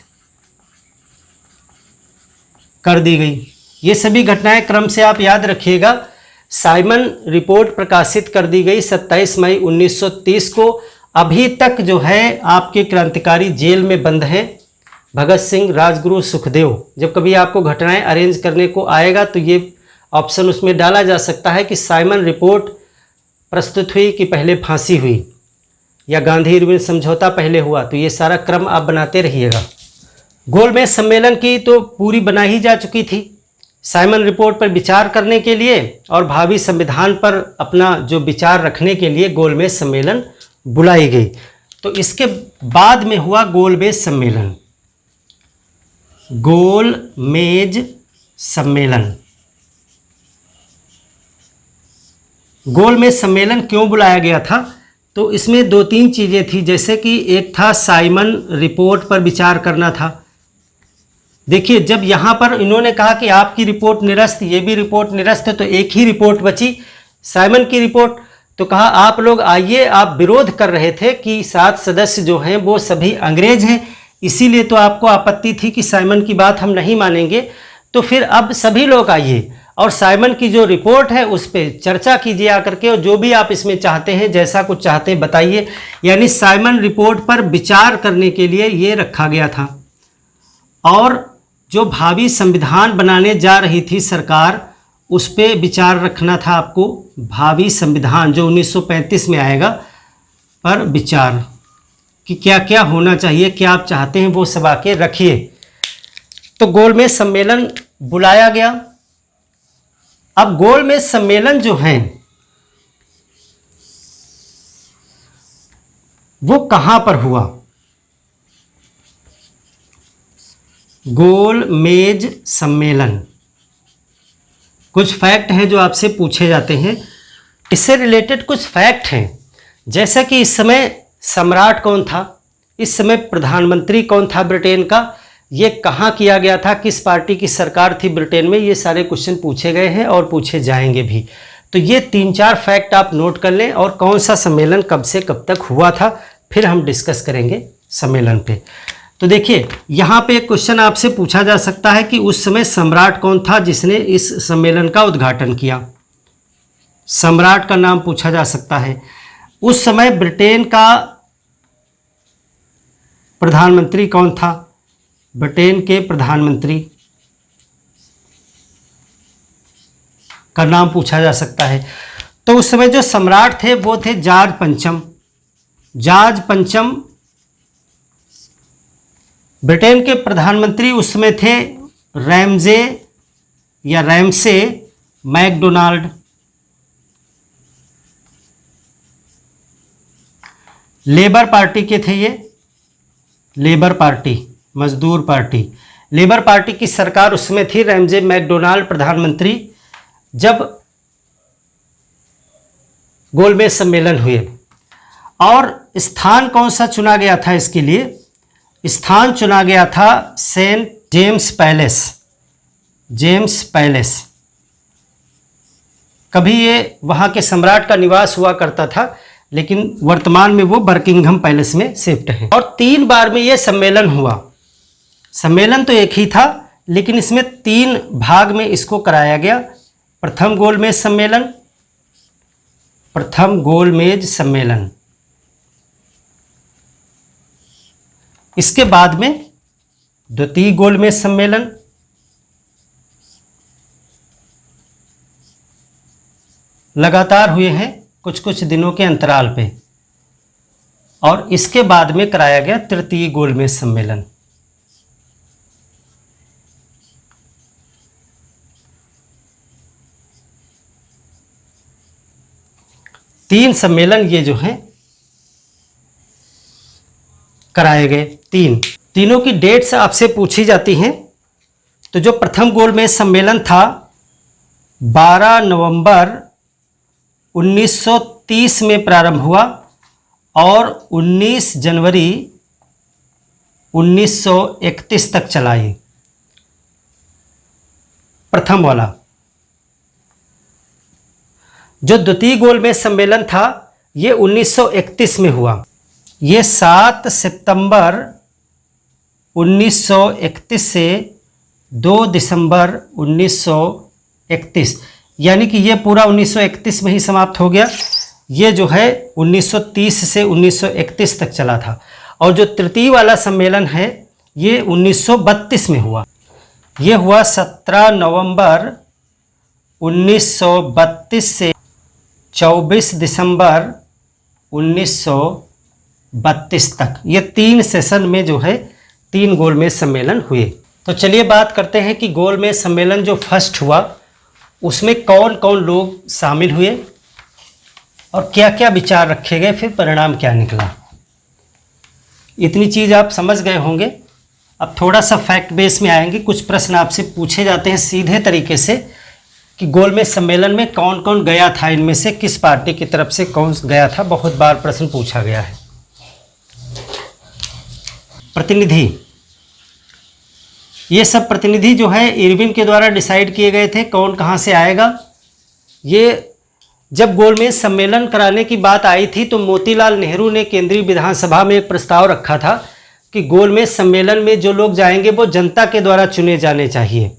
Speaker 1: कर दी गई। ये सभी घटनाएं क्रम से आप याद रखिएगा। साइमन रिपोर्ट प्रकाशित कर दी गई 27 मई 1930 को। अभी तक जो है आपके क्रांतिकारी जेल में बंद हैं। भगत सिंह, राजगुरु, सुखदेव। जब कभी आपको घटनाएं अरेंज करने को आएगा तो ये ऑप्शन उसमें डाला जा सकता है कि साइमन रिपोर्ट प्रस्तुत हुई कि पहले फांसी हुई या गांधी इरविन समझौता पहले हुआ। तो ये सारा क्रम आप बनाते रहिएगा। गोलमेज सम्मेलन की तो पूरी बना ही जा चुकी थी साइमन रिपोर्ट पर विचार करने के लिए और भावी संविधान पर अपना जो विचार रखने के लिए गोलमेज सम्मेलन बुलाई गई। तो इसके बाद में हुआ गोलमेज सम्मेलन। गोलमेज सम्मेलन, गोलमेज सम्मेलन क्यों बुलाया गया था? तो इसमें 2-3 चीज़ें थी, जैसे कि एक था साइमन रिपोर्ट पर विचार करना था। देखिए, जब यहाँ पर इन्होंने कहा कि आपकी रिपोर्ट निरस्त, ये भी रिपोर्ट निरस्त है, तो एक ही रिपोर्ट बची, साइमन की रिपोर्ट। तो कहा आप लोग आइए, आप विरोध कर रहे थे कि 7 सदस्य जो हैं वो सभी अंग्रेज हैं, इसीलिए तो आपको आपत्ति थी कि साइमन की बात हम नहीं मानेंगे। तो फिर अब सभी लोग आइए और साइमन की जो रिपोर्ट है उस पर चर्चा कीजिए आकर के, और जो भी आप इसमें चाहते हैं, जैसा कुछ चाहते हैं बताइए। यानी साइमन रिपोर्ट पर विचार करने के लिए ये रखा गया था। और जो भावी संविधान बनाने जा रही थी सरकार, उस पर विचार रखना था आपको। भावी संविधान जो 1935 में आएगा पर विचार कि क्या क्या होना चाहिए, क्या आप चाहते हैं, वो सब आके रखिए। तो गोलमेज सम्मेलन बुलाया गया। अब गोलमेज सम्मेलन जो है वो कहां पर हुआ? गोलमेज सम्मेलन, कुछ फैक्ट हैं जो आपसे पूछे जाते हैं। इससे रिलेटेड कुछ फैक्ट हैं, जैसा कि इस समय सम्राट कौन था, इस समय प्रधानमंत्री कौन था ब्रिटेन का, ये कहाँ किया गया था, किस पार्टी की सरकार थी ब्रिटेन में, ये सारे क्वेश्चन पूछे गए हैं और पूछे जाएंगे भी। तो ये 3-4 फैक्ट आप नोट कर लें, और कौन सा सम्मेलन कब से कब तक हुआ था, फिर हम डिस्कस करेंगे सम्मेलन पे। तो देखिए, यहाँ पे एक क्वेश्चन आपसे पूछा जा सकता है कि उस समय सम्राट कौन था जिसने इस सम्मेलन का उद्घाटन किया। सम्राट का नाम पूछा जा सकता है। उस समय ब्रिटेन का प्रधानमंत्री कौन था? ब्रिटेन के प्रधानमंत्री का नाम पूछा जा सकता है। तो उस समय जो सम्राट थे वो थे जॉर्ज पंचम। जॉर्ज पंचम ब्रिटेन के प्रधानमंत्री उस समय थे रैमजे या रैमसे मैकडोनाल्ड। लेबर पार्टी के थे ये, लेबर पार्टी, मजदूर पार्टी। लेबर पार्टी की सरकार उसमें थी, रैमजे मैकडोनाल्ड प्रधानमंत्री। जब गोलमेज सम्मेलन हुए, और स्थान कौन सा चुना गया था इसके लिए? स्थान चुना गया था Saint James Palace. James Palace, कभी ये वहाँ के सम्राट का निवास हुआ करता था, लेकिन वर्तमान में वो बकिंघम पैलेस में शिफ्ट है। और 3 बार में ये सम्मेलन हुआ। सम्मेलन तो एक ही था, लेकिन इसमें 3 भाग में इसको कराया गया। प्रथम गोलमेज सम्मेलन, प्रथम गोलमेज सम्मेलन, इसके बाद में द्वितीय गोलमेज सम्मेलन, लगातार हुए हैं कुछ कुछ दिनों के अंतराल पे, और इसके बाद में कराया गया तृतीय गोलमेज सम्मेलन। तीन सम्मेलन ये जो हैं कराए गए। तीनों की डेट्स आपसे पूछी जाती हैं। तो जो प्रथम गोलमेज सम्मेलन था 12 नवंबर 1930 में प्रारंभ हुआ और 19 जनवरी 1931 तक चला ये प्रथम वाला। जो द्वितीय गोलमेज सम्मेलन था ये 1931 में हुआ। ये 7 सितंबर 1931 से 2 दिसंबर 1931, यानी कि ये पूरा 1931 में ही समाप्त हो गया। ये जो है 1930 से 1931 तक चला था। और जो तृतीय वाला सम्मेलन है ये 1932 में हुआ। ये हुआ 17 नवंबर 1932 से 24 दिसंबर 1932 तक। ये 3 सेशन में जो है 3 गोलमेज सम्मेलन हुए। तो चलिए बात करते हैं कि गोलमेज सम्मेलन जो फर्स्ट हुआ उसमें कौन कौन लोग शामिल हुए और क्या क्या विचार रखे गए, फिर परिणाम क्या निकला। इतनी चीज़ आप समझ गए होंगे। अब थोड़ा सा फैक्ट बेस में आएंगे। कुछ प्रश्न आपसे पूछे जाते हैं सीधे तरीके से कि गोलमेज सम्मेलन में कौन कौन गया था, इनमें से किस पार्टी की तरफ से कौन गया था। बहुत बार प्रश्न पूछा गया है। प्रतिनिधि, ये सब प्रतिनिधि जो है इरविन के द्वारा डिसाइड किए गए थे कौन कहाँ से आएगा। ये जब गोलमेज सम्मेलन कराने की बात आई थी तो मोतीलाल नेहरू ने केंद्रीय विधानसभा में एक प्रस्ताव रखा था कि गोलमेज सम्मेलन में जो लोग जाएंगे वो जनता के द्वारा चुने जाने चाहिए,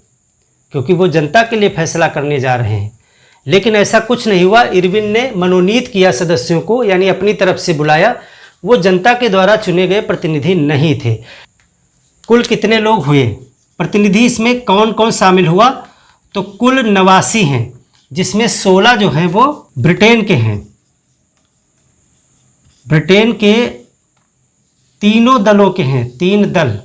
Speaker 1: क्योंकि वो जनता के लिए फैसला करने जा रहे हैं। लेकिन ऐसा कुछ नहीं हुआ। इरविन ने मनोनीत किया सदस्यों को, यानी अपनी तरफ से बुलाया। वो जनता के द्वारा चुने गए प्रतिनिधि नहीं थे। कुल कितने लोग हुए प्रतिनिधि, इसमें कौन कौन शामिल हुआ, तो कुल 89 हैं, जिसमें 16 जो हैं वो ब्रिटेन के हैं। ब्रिटेन के तीनों दलों के हैं, 3 दल।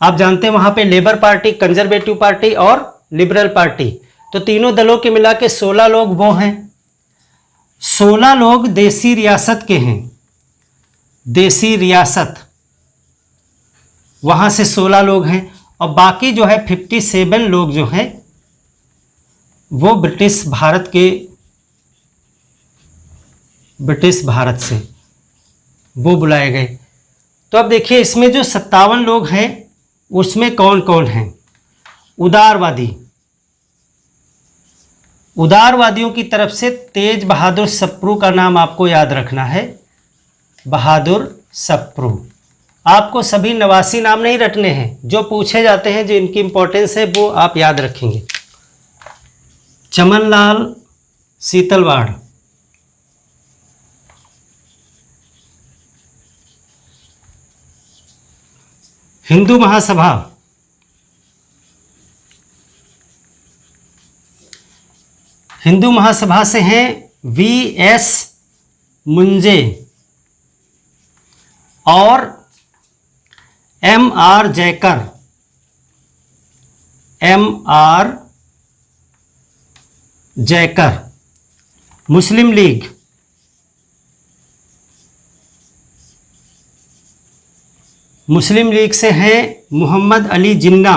Speaker 1: आप जानते हैं वहाँ पे लेबर पार्टी, कंजर्वेटिव पार्टी और लिबरल पार्टी, तो तीनों दलों के मिला के 16 लोग वो हैं। 16 लोग देसी रियासत के हैं, देसी रियासत, वहाँ से 16 लोग हैं। और बाकी जो है 57 लोग जो हैं वो ब्रिटिश भारत से वो बुलाए गए। तो अब देखिए इसमें जो 57 लोग हैं उसमें कौन कौन हैं। उदारवादियों की तरफ से तेज बहादुर सप्रू का नाम आपको याद रखना है। बहादुर सप्रू। आपको सभी 89 नाम नहीं रटने हैं, जो पूछे जाते हैं, जो इनकी इंपॉर्टेंस है वो आप याद रखेंगे। चमनलाल सीतलवाड़, हिंदू महासभा, हिंदू महासभा से हैं V.S. मुंजे और M.R. जयकर। M.R. जयकर। मुस्लिम लीग, मुस्लिम लीग से हैं मोहम्मद अली जिन्ना।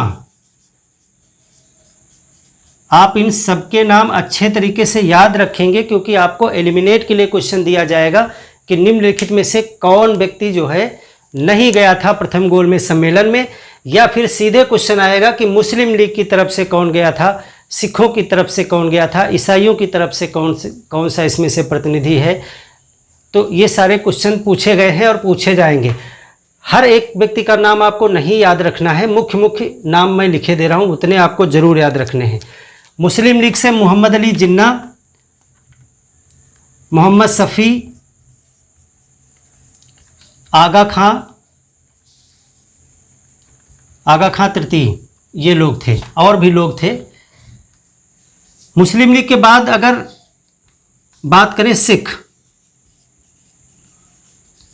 Speaker 1: आप इन सबके नाम अच्छे तरीके से याद रखेंगे, क्योंकि आपको एलिमिनेट के लिए क्वेश्चन दिया जाएगा कि निम्नलिखित में से कौन व्यक्ति जो है नहीं गया था प्रथम गोलमेज सम्मेलन में, या फिर सीधे क्वेश्चन आएगा कि मुस्लिम लीग की तरफ से कौन गया था, सिखों की तरफ से कौन गया था, ईसाइयों की तरफ से कौन सा इसमें से प्रतिनिधि है, तो ये सारे क्वेश्चन पूछे गए हैं और पूछे जाएंगे। हर एक व्यक्ति का नाम आपको नहीं याद रखना है, मुख्य मुख्य नाम मैं लिखे दे रहा हूँ, उतने आपको ज़रूर याद रखने हैं। मुस्लिम लीग से मोहम्मद अली जिन्ना, मोहम्मद शफी, आगा खां तृतीय, ये लोग थे। और भी लोग थे। मुस्लिम लीग के बाद अगर बात करें सिख,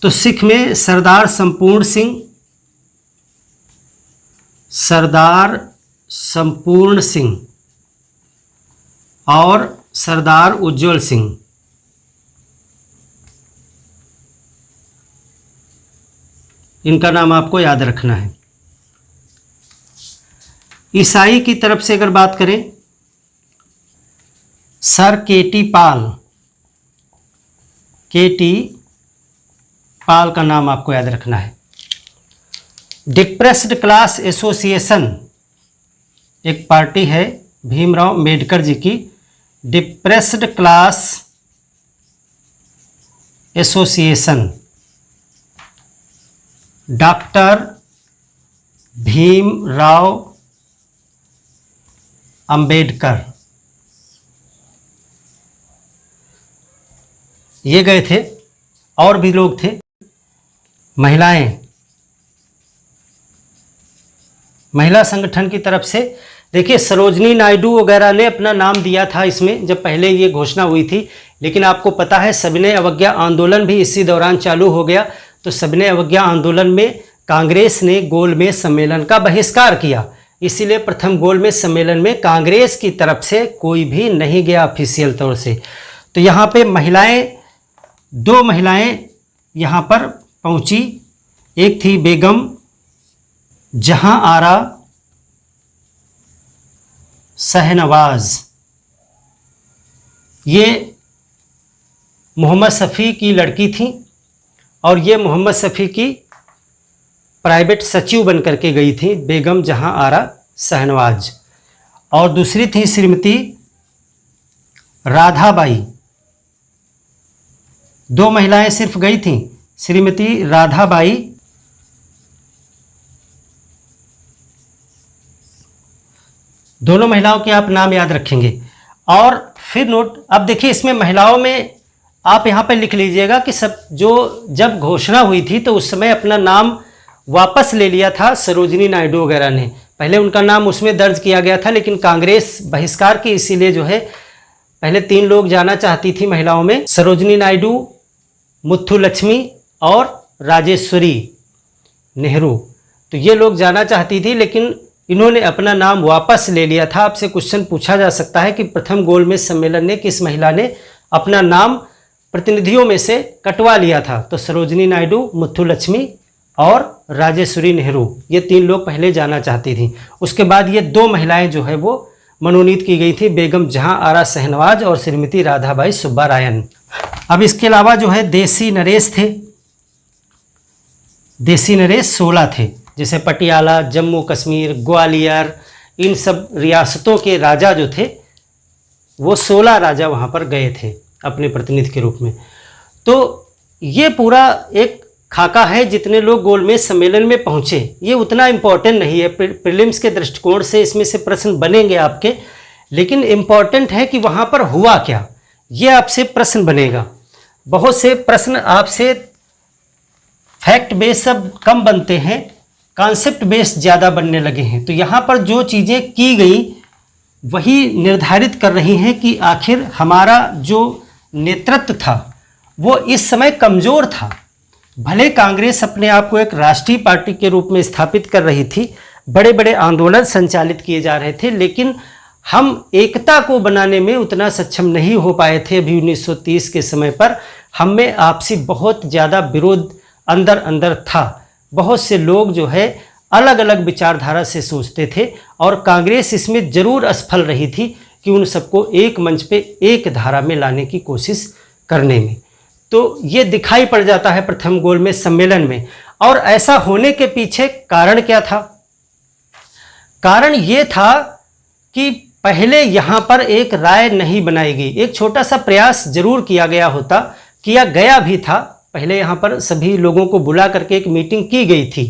Speaker 1: तो सिख में सरदार संपूर्ण सिंह और सरदार उज्जवल सिंह, इनका नाम आपको याद रखना है। ईसाई की तरफ से अगर बात करें, सर केटी पाल का नाम आपको याद रखना है। डिप्रेस्ड क्लास एसोसिएशन एक पार्टी है भीमराव अंबेडकर जी की, depressed class association, doctor Bhimrao Ambedkar, ये गए थे। और भी लोग थे। महिला संगठन की तरफ से देखिए सरोजनी नायडू वगैरह ने अपना नाम दिया था इसमें, जब पहले ये घोषणा हुई थी। लेकिन आपको पता है सविनय अवज्ञा आंदोलन भी इसी दौरान चालू हो गया। तो सविनय अवज्ञा आंदोलन में कांग्रेस ने गोलमेज सम्मेलन का बहिष्कार किया, इसीलिए प्रथम गोलमेज सम्मेलन में कांग्रेस की तरफ से कोई भी नहीं गया ऑफिशियल तौर से। तो यहाँ पे दो महिलाएं यहाँ पर पहुँची। एक थी बेगम जहां आरा शहनवाज, ये मोहम्मद शफी की लड़की थी और ये मोहम्मद शफी की प्राइवेट सचिव बन करके गई थी, बेगम जहां आरा शहनवाज। और दूसरी थी श्रीमती राधाबाई। दो महिलाएं सिर्फ गई थीं, श्रीमती राधाबाई दोनों महिलाओं के आप नाम याद रखेंगे। और फिर नोट, अब देखिए इसमें महिलाओं में आप यहाँ पे लिख लीजिएगा कि सब जब घोषणा हुई थी तो उस समय अपना नाम वापस ले लिया था सरोजनी नायडू वगैरह ने। पहले उनका नाम उसमें दर्ज किया गया था, लेकिन कांग्रेस बहिष्कार की, इसीलिए जो है पहले 3 लोग जाना चाहती थी महिलाओं में, सरोजनी नायडू, मुथुलक्ष्मी और राजेश्वरी नेहरू। तो ये लोग जाना चाहती थी, लेकिन इन्होंने अपना नाम वापस ले लिया था। आपसे क्वेश्चन पूछा जा सकता है कि प्रथम गोलमेज सम्मेलन ने किस महिला ने अपना नाम प्रतिनिधियों में से कटवा लिया था। तो सरोजनी नायडू, मुथुलक्ष्मी और राजेश्वरी नेहरू, ये 3 लोग पहले जाना चाहती थी। उसके बाद ये 2 महिलाएं जो है वो मनोनीत की गई थी, बेगम जहां आरा शहनवाज और श्रीमती राधाबाई सुब्बारायन। अब इसके अलावा जो है देसी नरेश थे। देसी नरेश 16 थे, जैसे पटियाला, जम्मू कश्मीर, ग्वालियर, इन सब रियासतों के राजा जो थे वो 16 राजा वहाँ पर गए थे अपने प्रतिनिधि के रूप में। तो ये पूरा एक खाका है जितने लोग गोलमेज सम्मेलन में पहुँचे। ये उतना इम्पोर्टेंट नहीं है, प्रीलिम्स के दृष्टिकोण से इसमें से प्रश्न बनेंगे आपके, लेकिन इम्पॉर्टेंट है कि वहाँ पर हुआ क्या, ये आपसे प्रश्न बनेगा। बहुत से प्रश्न आपसे फैक्ट बेस सब कम बनते हैं, कॉन्सेप्ट बेस ज़्यादा बनने लगे हैं। तो यहाँ पर जो चीज़ें की गई वही निर्धारित कर रही हैं कि आखिर हमारा जो नेतृत्व था वो इस समय कमज़ोर था। भले कांग्रेस अपने आप को एक राष्ट्रीय पार्टी के रूप में स्थापित कर रही थी, बड़े बड़े आंदोलन संचालित किए जा रहे थे, लेकिन हम एकता को बनाने में उतना सक्षम नहीं हो पाए थे। अभी 1930 के समय पर हम में आपसी बहुत ज़्यादा विरोध अंदर अंदर था। बहुत से लोग जो है अलग अलग विचारधारा से सोचते थे और कांग्रेस इसमें ज़रूर असफल रही थी कि उन सबको एक मंच पे एक धारा में लाने की कोशिश करने में। तो ये दिखाई पड़ जाता है प्रथम गोलमेज सम्मेलन में। और ऐसा होने के पीछे कारण क्या था? कारण ये था कि पहले यहाँ पर एक राय नहीं बनाई गई। एक छोटा सा प्रयास जरूर किया गया होता किया गया भी था। पहले यहाँ पर सभी लोगों को बुला करके एक मीटिंग की गई थी,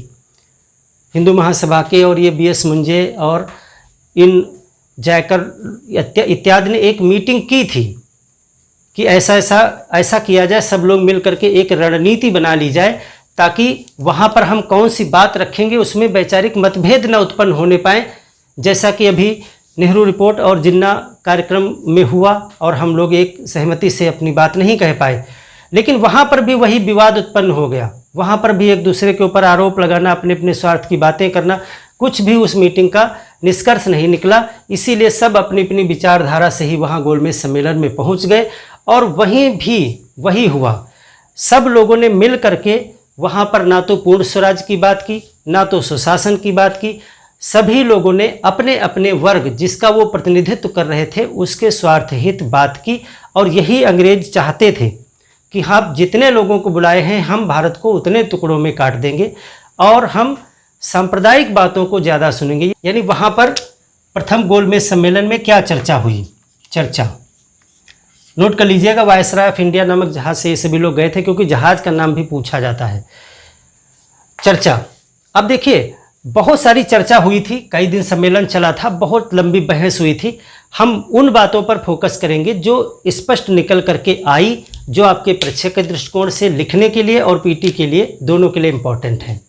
Speaker 1: हिंदू महासभा के और ये BS मुंजे और इन जयकर इत्यादि ने एक मीटिंग की थी कि ऐसा ऐसा ऐसा किया जाए, सब लोग मिल करके एक रणनीति बना ली जाए ताकि वहाँ पर हम कौन सी बात रखेंगे उसमें वैचारिक मतभेद न उत्पन्न होने पाए, जैसा कि अभी नेहरू रिपोर्ट और जिन्ना कार्यक्रम में हुआ और हम लोग एक सहमति से अपनी बात नहीं कह पाए। लेकिन वहाँ पर भी वही विवाद उत्पन्न हो गया, वहाँ पर भी एक दूसरे के ऊपर आरोप लगाना, अपने अपने स्वार्थ की बातें करना, कुछ भी उस मीटिंग का निष्कर्ष नहीं निकला। इसीलिए सब अपनी अपनी विचारधारा से ही वहाँ गोलमेज सम्मेलन में पहुँच गए और वहीं भी वही हुआ। सब लोगों ने मिल करके वहाँ पर ना तो पूर्ण स्वराज की बात की, ना तो सुशासन की बात की। सभी लोगों ने अपने अपने वर्ग जिसका वो प्रतिनिधित्व कर रहे थे उसके स्वार्थ हित बात की। और यही अंग्रेज चाहते थे कि आप जितने लोगों को बुलाए हैं हम भारत को उतने टुकड़ों में काट देंगे और हम सांप्रदायिक बातों को ज़्यादा सुनेंगे। यानी वहाँ पर प्रथम गोलमेज सम्मेलन में क्या चर्चा हुई, चर्चा नोट कर लीजिएगा। वायसराय ऑफ इंडिया नामक जहाज से ये सभी लोग गए थे, क्योंकि जहाज का नाम भी पूछा जाता है। चर्चा, अब देखिए बहुत सारी चर्चा हुई थी, कई दिन सम्मेलन चला था, बहुत लंबी बहस हुई थी। हम उन बातों पर फोकस करेंगे जो स्पष्ट निकल करके आई, जो आपके प्रेक्षक के दृष्टिकोण से लिखने के लिए और PT के लिए दोनों के लिए इम्पोर्टेंट है।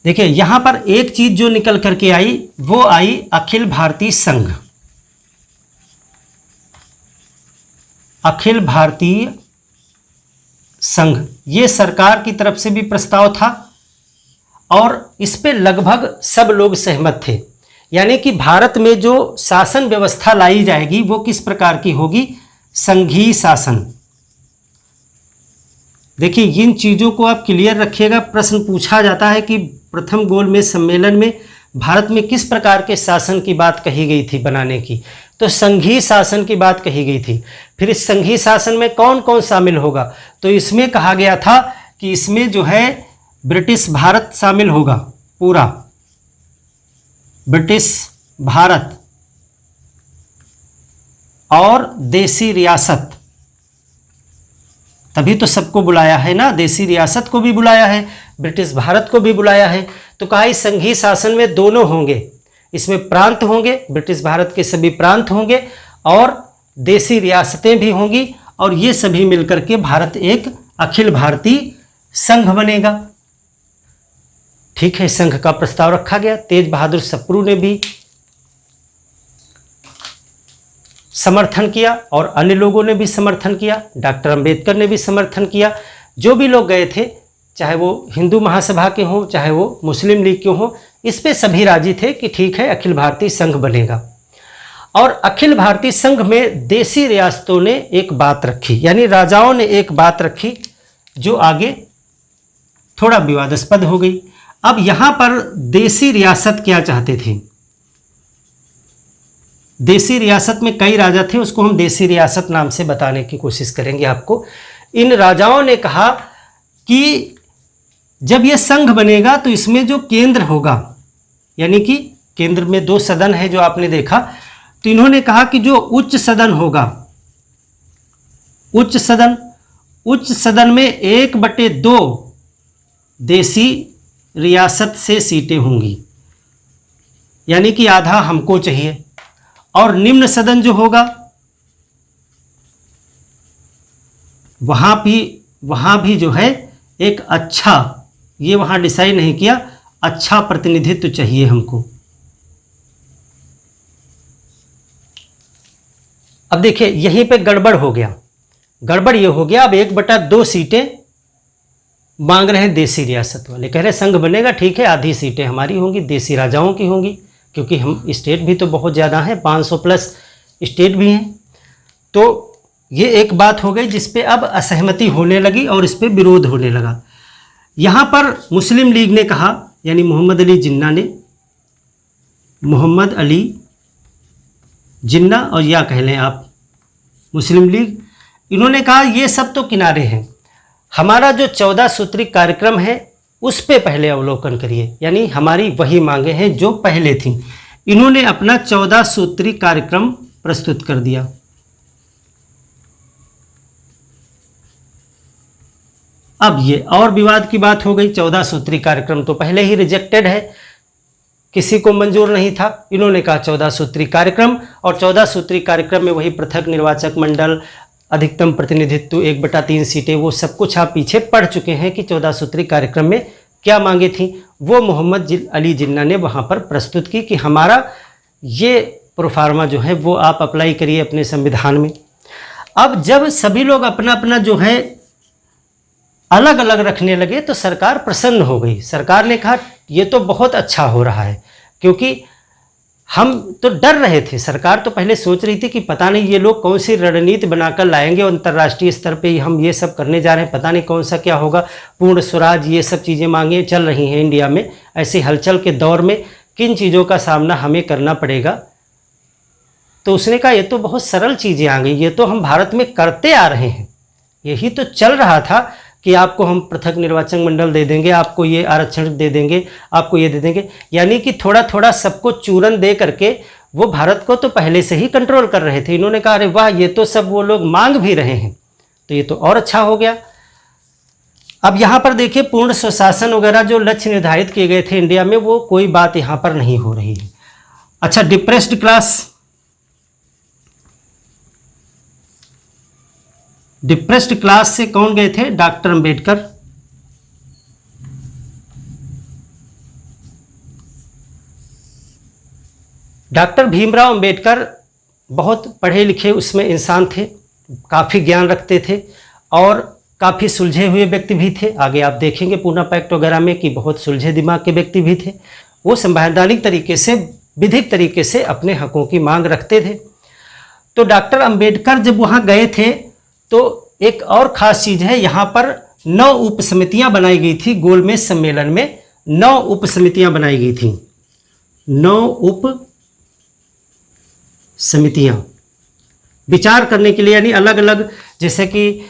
Speaker 1: देखिए यहाँ पर एक चीज जो निकल करके आई वो आई अखिल भारतीय संघ। अखिल भारतीय संघ ये सरकार की तरफ से भी प्रस्ताव था और इस पे लगभग सब लोग सहमत थे। यानी कि भारत में जो शासन व्यवस्था लाई जाएगी वो किस प्रकार की होगी, संघीय शासन। देखिए इन चीज़ों को आप क्लियर रखिएगा। प्रश्न पूछा जाता है कि प्रथम गोलमेज सम्मेलन में भारत में किस प्रकार के शासन की बात कही गई थी बनाने की, तो संघीय शासन की बात कही गई थी। फिर इस संघीय शासन में कौन कौन शामिल होगा, तो इसमें कहा गया था कि इसमें जो है ब्रिटिश भारत शामिल होगा, पूरा ब्रिटिश भारत और देसी रियासत। तभी तो सबको बुलाया है ना, देसी रियासत को भी बुलाया है, ब्रिटिश भारत को भी बुलाया है। तो कहा इस संघीय शासन में दोनों होंगे, इसमें प्रांत होंगे, ब्रिटिश भारत के सभी प्रांत होंगे और देसी रियासतें भी होंगी और ये सभी मिलकर के भारत एक अखिल भारतीय संघ बनेगा। ठीक है, संघ का प्रस्ताव रखा गया। तेज बहादुर सप्रू ने भी समर्थन किया और अन्य लोगों ने भी समर्थन किया, डॉक्टर अंबेडकर ने भी समर्थन किया। जो भी लोग गए थे, चाहे वो हिंदू महासभा के हों चाहे वो मुस्लिम लीग के हों, इस पे सभी राजी थे कि ठीक है अखिल भारतीय संघ बनेगा। और अखिल भारतीय संघ में देसी रियासतों ने एक बात रखी, यानी राजाओं ने एक बात रखी जो आगे थोड़ा विवादास्पद हो गई। अब यहाँ पर देसी रियासत क्या चाहते थे, देसी रियासत में कई राजा थे, उसको हम देसी रियासत नाम से बताने की कोशिश करेंगे आपको। इन राजाओं ने कहा कि जब ये संघ बनेगा तो इसमें जो केंद्र होगा, यानी कि केंद्र में 2 सदन है जो आपने देखा, तो इन्होंने कहा कि जो उच्च सदन होगा, उच्च सदन में 1/2 देसी रियासत से सीटें होंगी, यानी कि आधा हमको चाहिए। और निम्न सदन जो होगा वहां भी जो है एक अच्छा, ये वहां डिसाइड नहीं किया, अच्छा प्रतिनिधित्व चाहिए हमको। अब देखिए यहीं पे गड़बड़ हो गया, गड़बड़ ये हो गया, अब 1/2 सीटें मांग रहे हैं देसी रियासत वाले, कह रहे संघ बनेगा ठीक है, आधी सीटें हमारी होंगी, देसी राजाओं की होंगी, क्योंकि हम स्टेट भी तो बहुत ज़्यादा हैं, 500 प्लस स्टेट भी हैं। तो ये एक बात हो गई जिस पे अब असहमति होने लगी और इस पे विरोध होने लगा। यहाँ पर मुस्लिम लीग ने कहा, यानी मोहम्मद अली जिन्ना ने, मोहम्मद अली जिन्ना और या कह लें आप मुस्लिम लीग, इन्होंने कहा ये सब तो किनारे हैं, हमारा जो 14 सूत्री कार्यक्रम है उस पे पहले अवलोकन करिए, यानी हमारी वही मांगे हैं जो पहले थीं। इन्होंने अपना 14 सूत्री कार्यक्रम प्रस्तुत कर दिया। अब ये और विवाद की बात हो गई। 14 सूत्री कार्यक्रम तो पहले ही रिजेक्टेड है, किसी को मंजूर नहीं था। इन्होंने कहा 14 सूत्री कार्यक्रम, और 14 सूत्री कार्यक्रम में वही पृथक निर्वाचक मंडल, अधिकतम प्रतिनिधित्व, 1/3 सीटें, वो सब कुछ आप पीछे पढ़ चुके हैं कि 14 सूत्री कार्यक्रम में क्या मांगे थी। वो मोहम्मद अली जिन्ना ने वहाँ पर प्रस्तुत की कि हमारा ये प्रोफार्मा जो है वो आप अप्लाई करिए अपने संविधान में। अब जब सभी लोग अपना अपना जो है अलग अलग रखने लगे तो सरकार प्रसन्न हो गई। सरकार ने कहा ये तो बहुत अच्छा हो रहा है, क्योंकि हम तो डर रहे थे। सरकार तो पहले सोच रही थी कि पता नहीं ये लोग कौन सी रणनीति बनाकर लाएंगे, अंतर्राष्ट्रीय स्तर पे हम ये सब करने जा रहे हैं, पता नहीं कौन सा क्या होगा, पूर्ण स्वराज, ये सब चीज़ें मांगे चल रही हैं इंडिया में। ऐसे हलचल के दौर में किन चीज़ों का सामना हमें करना पड़ेगा। तो उसने कहा ये तो बहुत सरल चीज़ें आ गई, ये तो हम भारत में करते आ रहे हैं, यही तो चल रहा था कि आपको हम पृथक निर्वाचन मंडल दे देंगे, आपको ये आरक्षण दे देंगे, आपको ये दे देंगे। यानी कि थोड़ा थोड़ा सबको चूरन दे करके वो भारत को तो पहले से ही कंट्रोल कर रहे थे। इन्होंने कहा अरे वाह, ये तो सब वो लोग मांग भी रहे हैं, तो ये तो और अच्छा हो गया। अब यहाँ पर देखिए, पूर्ण स्वशासन वगैरह जो लक्ष्य निर्धारित किए गए थे इंडिया में, वो कोई बात यहाँ पर नहीं हो रही है। अच्छा, डिप्रेस्ड क्लास, डिप्रेस्ड क्लास से कौन गए थे? डॉक्टर अंबेडकर। डॉक्टर भीमराव अंबेडकर बहुत पढ़े लिखे उसमें इंसान थे, काफ़ी ज्ञान रखते थे और काफ़ी सुलझे हुए व्यक्ति भी थे। आगे आप देखेंगे पूना पैक्ट वगैरह में कि बहुत सुलझे दिमाग के व्यक्ति भी थे। वो संवैधानिक तरीके से, विधिक तरीके से अपने हकों की मांग रखते थे। तो डॉक्टर अंबेडकर जब वहाँ गए थे तो एक और ख़ास चीज़ है, यहाँ पर 9 उप समितियाँ बनाई गई थी। गोलमेज सम्मेलन में 9 उप समितियाँ बनाई गई थी। 9 उप समितियाँ विचार करने के लिए, यानी अलग अलग, जैसे कि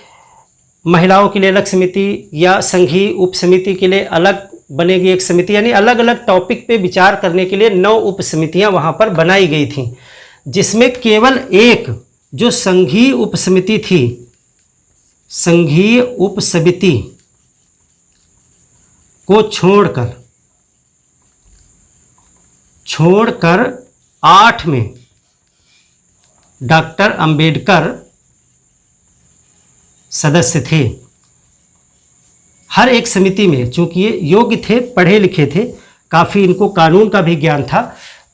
Speaker 1: महिलाओं के लिए अलग समिति या संघीय उप समिति के लिए अलग बनेगी एक समिति, यानी अलग अलग टॉपिक पे विचार करने के लिए 9 उप समितियाँ वहाँ पर बनाई गई थी, जिसमें केवल एक जो संघीय उप समिति थी, संघीय उप समिति को छोड़कर 8 में डॉक्टर अंबेडकर सदस्य थे। हर एक समिति में, चूंकि ये योग्य थे, पढ़े लिखे थे, काफ़ी इनको कानून का भी ज्ञान था,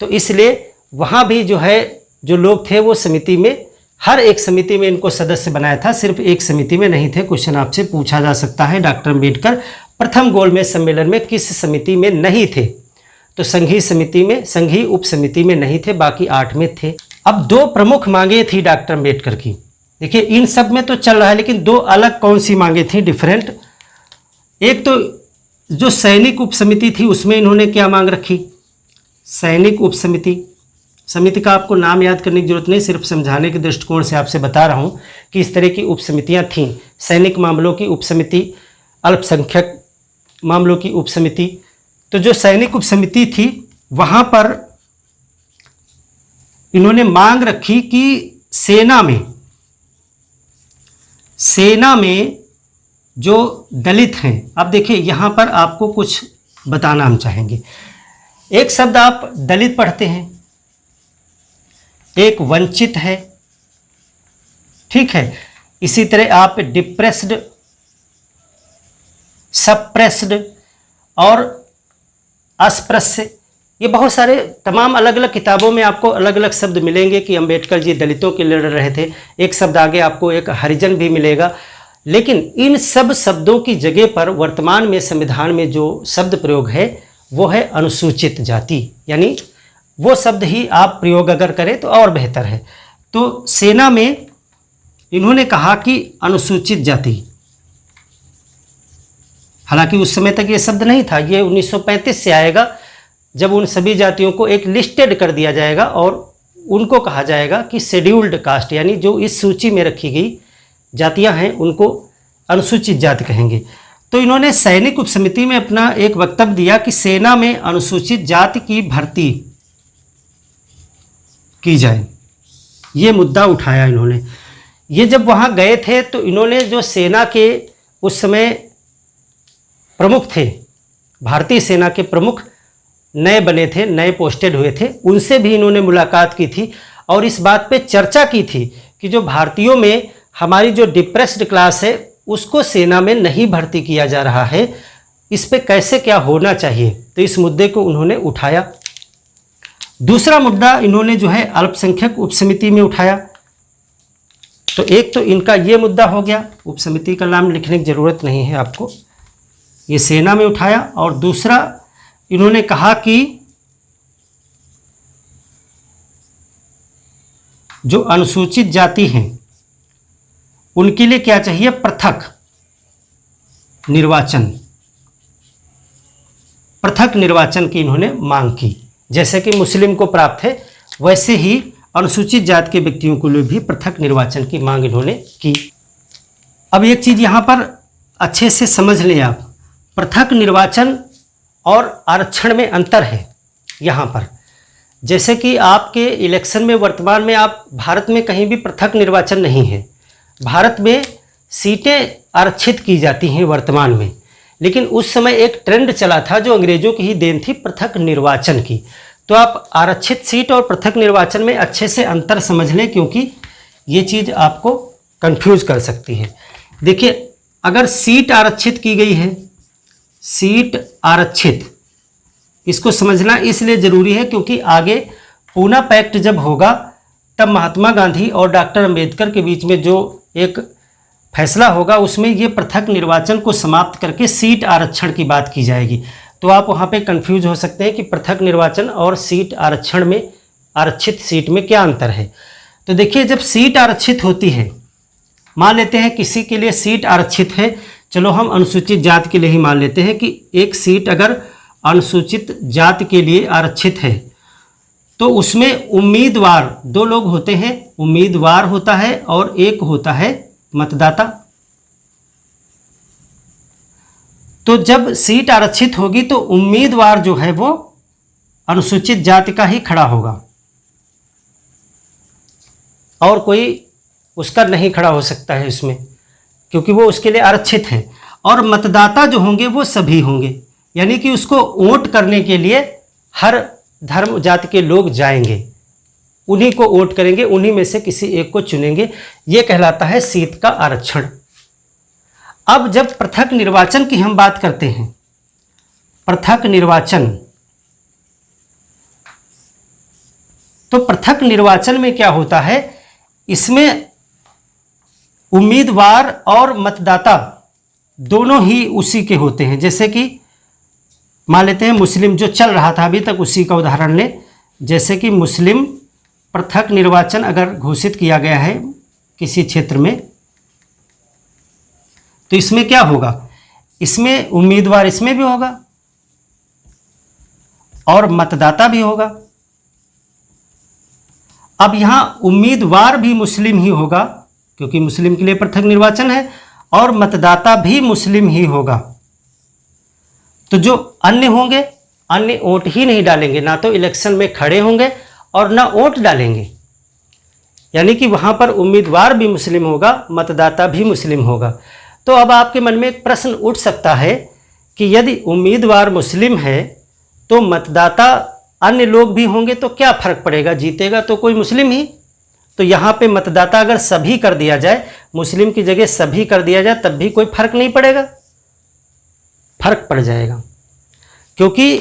Speaker 1: तो इसलिए वहाँ भी जो है जो लोग थे वो समिति में, हर एक समिति में इनको सदस्य बनाया था, सिर्फ एक समिति में नहीं थे। क्वेश्चन आपसे पूछा जा सकता है, डॉक्टर अंबेडकर प्रथम गोलमेज सम्मेलन में किस समिति में नहीं थे? तो संघीय समिति में, संघीय उप समिति में नहीं थे, बाकी 8 में थे। अब 2 प्रमुख मांगे थी डॉक्टर अंबेडकर की। देखिए, इन सब में तो चल रहा है, लेकिन 2 अलग कौन सी मांगे थी, डिफरेंट। एक तो जो सैनिक उप समिति थी उसमें इन्होंने क्या मांग रखी? सैनिक उप समिति, समिति का आपको नाम याद करने की जरूरत नहीं, सिर्फ समझाने के दृष्टिकोण से आपसे बता रहा हूँ कि इस तरह की उप समितियाँ थीं। सैनिक मामलों की उप समिति, अल्पसंख्यक मामलों की उप समिति। तो जो सैनिक उप समिति थी वहाँ पर इन्होंने मांग रखी कि सेना में जो दलित हैं, अब देखिए यहाँ पर आपको कुछ बताना हम चाहेंगे। एक शब्द आप दलित पढ़ते हैं, एक वंचित है, ठीक है। इसी तरह आप डिप्रेस्ड, सप्रेस्ड और अस्पृश्य, ये बहुत सारे तमाम अलग अलग किताबों में आपको अलग अलग शब्द मिलेंगे कि अंबेडकर जी दलितों के लिए लड़ रहे थे। एक शब्द आगे आपको एक हरिजन भी मिलेगा। लेकिन इन सब शब्दों की जगह पर वर्तमान में संविधान में जो शब्द प्रयोग है वो है अनुसूचित जाति, यानी वो शब्द ही आप प्रयोग अगर करें तो और बेहतर है। तो सेना में इन्होंने कहा कि अनुसूचित जाति, हालांकि उस समय तक ये शब्द नहीं था, ये 1935 से आएगा जब उन सभी जातियों को एक लिस्टेड कर दिया जाएगा और उनको कहा जाएगा कि शेड्यूल्ड कास्ट, यानी जो इस सूची में रखी गई जातियां हैं उनको अनुसूचित जाति कहेंगे। तो इन्होंने सैनिक उप समिति में अपना एक वक्तव्य दिया कि सेना में अनुसूचित जाति की भर्ती की जाए, ये मुद्दा उठाया इन्होंने। ये जब वहाँ गए थे तो इन्होंने जो सेना के उस समय प्रमुख थे, भारतीय सेना के प्रमुख नए बने थे, नए पोस्टेड हुए थे, उनसे भी इन्होंने मुलाकात की थी और इस बात पे चर्चा की थी कि जो भारतीयों में हमारी जो डिप्रेस्ड क्लास है उसको सेना में नहीं भर्ती किया जा रहा है, इस पे कैसे क्या होना चाहिए, तो इस मुद्दे को उन्होंने उठाया। दूसरा मुद्दा इन्होंने जो है अल्पसंख्यक उपसमिति में उठाया। तो एक तो इनका ये मुद्दा हो गया, उपसमिति का नाम लिखने की ज़रूरत नहीं है आपको, ये सेना में उठाया। और दूसरा इन्होंने कहा कि जो अनुसूचित जाति हैं उनके लिए क्या चाहिए, पृथक निर्वाचन, पृथक निर्वाचन की इन्होंने मांग की। जैसे कि मुस्लिम को प्राप्त है वैसे ही अनुसूचित जाति के व्यक्तियों को लिए भी पृथक निर्वाचन की मांग इन्होंने की। अब एक चीज़ यहाँ पर अच्छे से समझ लें आप, पृथक निर्वाचन और आरक्षण में अंतर है यहाँ पर। जैसे कि आपके इलेक्शन में वर्तमान में आप भारत में कहीं भी पृथक निर्वाचन नहीं है, भारत में सीटें आरक्षित की जाती हैं वर्तमान में, लेकिन उस समय एक ट्रेंड चला था जो अंग्रेजों की ही देन थी, पृथक निर्वाचन की। तो आप आरक्षित सीट और पृथक निर्वाचन में अच्छे से अंतर समझ लें, क्योंकि ये चीज़ आपको कंफ्यूज कर सकती है। देखिए, अगर सीट आरक्षित की गई है, सीट आरक्षित, इसको समझना इसलिए ज़रूरी है क्योंकि आगे पूना पैक्ट जब होगा तब महात्मा गांधी और डॉक्टर अंबेडकर के बीच में जो एक फैसला होगा उसमें ये पृथक निर्वाचन को समाप्त करके सीट आरक्षण की बात की जाएगी। तो आप वहाँ पे कंफ्यूज हो सकते हैं कि पृथक निर्वाचन और सीट आरक्षण में, आरक्षित सीट में क्या अंतर है। तो देखिए, जब सीट आरक्षित होती है, मान लेते हैं किसी के लिए सीट आरक्षित है, चलो हम अनुसूचित जाति के लिए ही मान लेते हैं कि एक सीट अगर अनुसूचित जाति के लिए आरक्षित है तो उसमें उम्मीदवार दो लोग होते हैं, उम्मीदवार होता है और एक होता है मतदाता। तो जब सीट आरक्षित होगी तो उम्मीदवार जो है वो अनुसूचित जाति का ही खड़ा होगा और कोई उसका नहीं खड़ा हो सकता है इसमें, क्योंकि वो उसके लिए आरक्षित है। और मतदाता जो होंगे वो सभी होंगे, यानी कि उसको वोट करने के लिए हर धर्म जाति के लोग जाएंगे, उन्हीं को वोट करेंगे, उन्हीं में से किसी एक को चुनेंगे। ये कहलाता है सीट का आरक्षण। अब जब पृथक निर्वाचन की हम बात करते हैं, पृथक निर्वाचन, तो पृथक निर्वाचन में क्या होता है, इसमें उम्मीदवार और मतदाता दोनों ही उसी के होते हैं। जैसे कि मान लेते हैं मुस्लिम जो चल रहा था अभी तक, उसी का उदाहरण लें। जैसे कि मुस्लिम पृथक निर्वाचन अगर घोषित किया गया है किसी क्षेत्र में, तो इसमें क्या होगा, इसमें उम्मीदवार इसमें भी होगा और मतदाता भी होगा। अब यहां उम्मीदवार भी मुस्लिम ही होगा क्योंकि मुस्लिम के लिए पृथक निर्वाचन है, और मतदाता भी मुस्लिम ही होगा। तो जो अन्य होंगे, अन्य वोट ही नहीं डालेंगे, ना तो इलेक्शन में खड़े होंगे और ना वोट डालेंगे। यानी कि वहां पर उम्मीदवार भी मुस्लिम होगा, मतदाता भी मुस्लिम होगा। तो अब आपके मन में एक प्रश्न उठ सकता है कि यदि उम्मीदवार मुस्लिम है तो मतदाता अन्य लोग भी होंगे तो क्या फर्क पड़ेगा, जीतेगा तो कोई मुस्लिम ही। तो यहाँ पे मतदाता अगर सभी कर दिया जाए, मुस्लिम की जगह सभी कर दिया जाए, तब भी कोई फर्क नहीं पड़ेगा, फर्क पड़ जाएगा। क्योंकि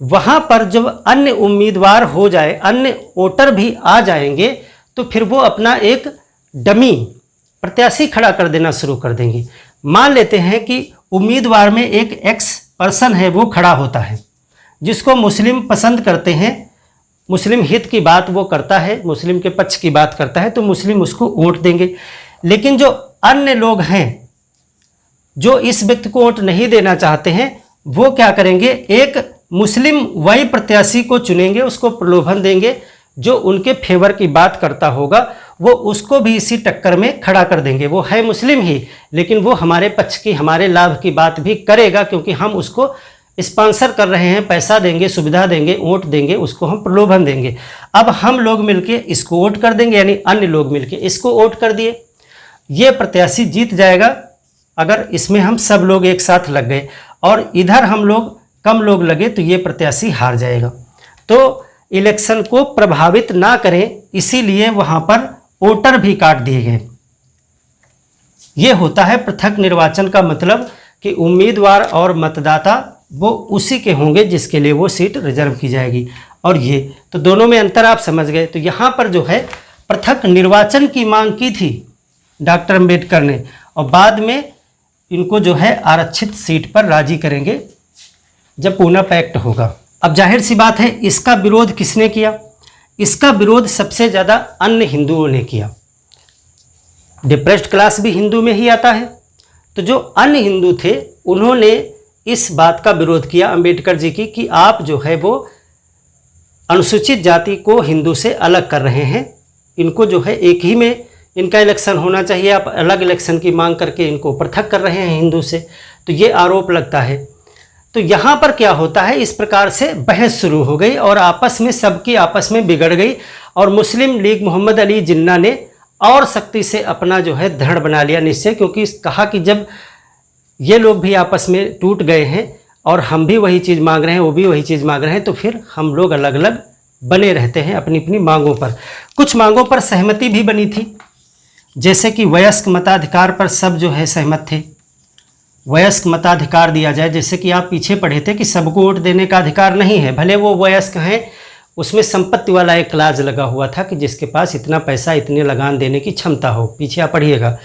Speaker 1: वहाँ पर जब अन्य उम्मीदवार हो जाए, अन्य वोटर भी आ जाएंगे, तो फिर वो अपना एक डमी प्रत्याशी खड़ा कर देना शुरू कर देंगे। मान लेते हैं कि उम्मीदवार में एक एक्स पर्सन है, वो खड़ा होता है, जिसको मुस्लिम पसंद करते हैं, मुस्लिम हित की बात वो करता है, मुस्लिम के पक्ष की बात करता है, तो मुस्लिम उसको वोट देंगे। लेकिन जो अन्य लोग हैं जो इस व्यक्ति को वोट नहीं देना चाहते हैं, वो क्या करेंगे, एक मुस्लिम वही प्रत्याशी को चुनेंगे, उसको प्रलोभन देंगे, जो उनके फेवर की बात करता होगा वो उसको भी इसी टक्कर में खड़ा कर देंगे। वो है मुस्लिम ही, लेकिन वो हमारे पक्ष की, हमारे लाभ की बात भी करेगा, क्योंकि हम उसको स्पॉन्सर कर रहे हैं, पैसा देंगे, सुविधा देंगे, वोट देंगे, उसको हम प्रलोभन देंगे। अब हम लोग मिलके इसको वोट कर देंगे, यानी अन्य लोग मिलके इसको वोट कर दिए, ये प्रत्याशी जीत जाएगा अगर इसमें हम सब लोग एक साथ लग गए, और इधर हम लोग कम लोग लगे तो ये प्रत्याशी हार जाएगा। तो इलेक्शन को प्रभावित ना करें, इसीलिए वहाँ पर वोटर भी काट दिए गए। ये होता है पृथक निर्वाचन का मतलब कि उम्मीदवार और मतदाता वो उसी के होंगे जिसके लिए वो सीट रिजर्व की जाएगी। और ये तो दोनों में अंतर आप समझ गए। तो यहाँ पर जो है पृथक निर्वाचन की मांग की थी डॉक्टर अंबेडकर ने, और बाद में इनको जो है आरक्षित सीट पर राजी करेंगे जब पूना पैक्ट होगा। अब जाहिर सी बात है, इसका विरोध किसने किया? इसका विरोध सबसे ज़्यादा अन्य हिंदुओं ने किया। डिप्रेस्ड क्लास भी हिंदू में ही आता है, तो जो अन्य हिंदू थे उन्होंने इस बात का विरोध किया अंबेडकर जी की कि आप जो है वो अनुसूचित जाति को हिंदू से अलग कर रहे हैं, इनको जो है एक ही में इनका इलेक्शन होना चाहिए, आप अलग इलेक्शन की मांग करके इनको पृथक कर रहे हैं हिंदू से। तो ये आरोप लगता है। तो यहाँ पर क्या होता है, इस प्रकार से बहस शुरू हो गई और आपस में सबकी आपस में बिगड़ गई, और मुस्लिम लीग मोहम्मद अली जिन्ना ने और सख्ती से अपना जो है दृढ़ बना लिया निश्चय, क्योंकि कहा कि जब ये लोग भी आपस में टूट गए हैं और हम भी वही चीज़ मांग रहे हैं, वो भी वही चीज़ मांग रहे हैं, तो फिर हम लोग अलग अलग बने रहते हैं अपनी अपनी मांगों पर। कुछ मांगों पर सहमति भी बनी थी, जैसे कि वयस्क मताधिकार पर सब जो है सहमत थे, वयस्क मताधिकार दिया जाए। जैसे कि आप पीछे पढ़े थे कि सबको वोट देने का अधिकार नहीं है, भले वो वयस्क हैं, उसमें संपत्ति वाला एक क्लाज लगा हुआ था कि जिसके पास इतना पैसा, इतने लगान देने की क्षमता हो, पीछे आप पढ़िएगा।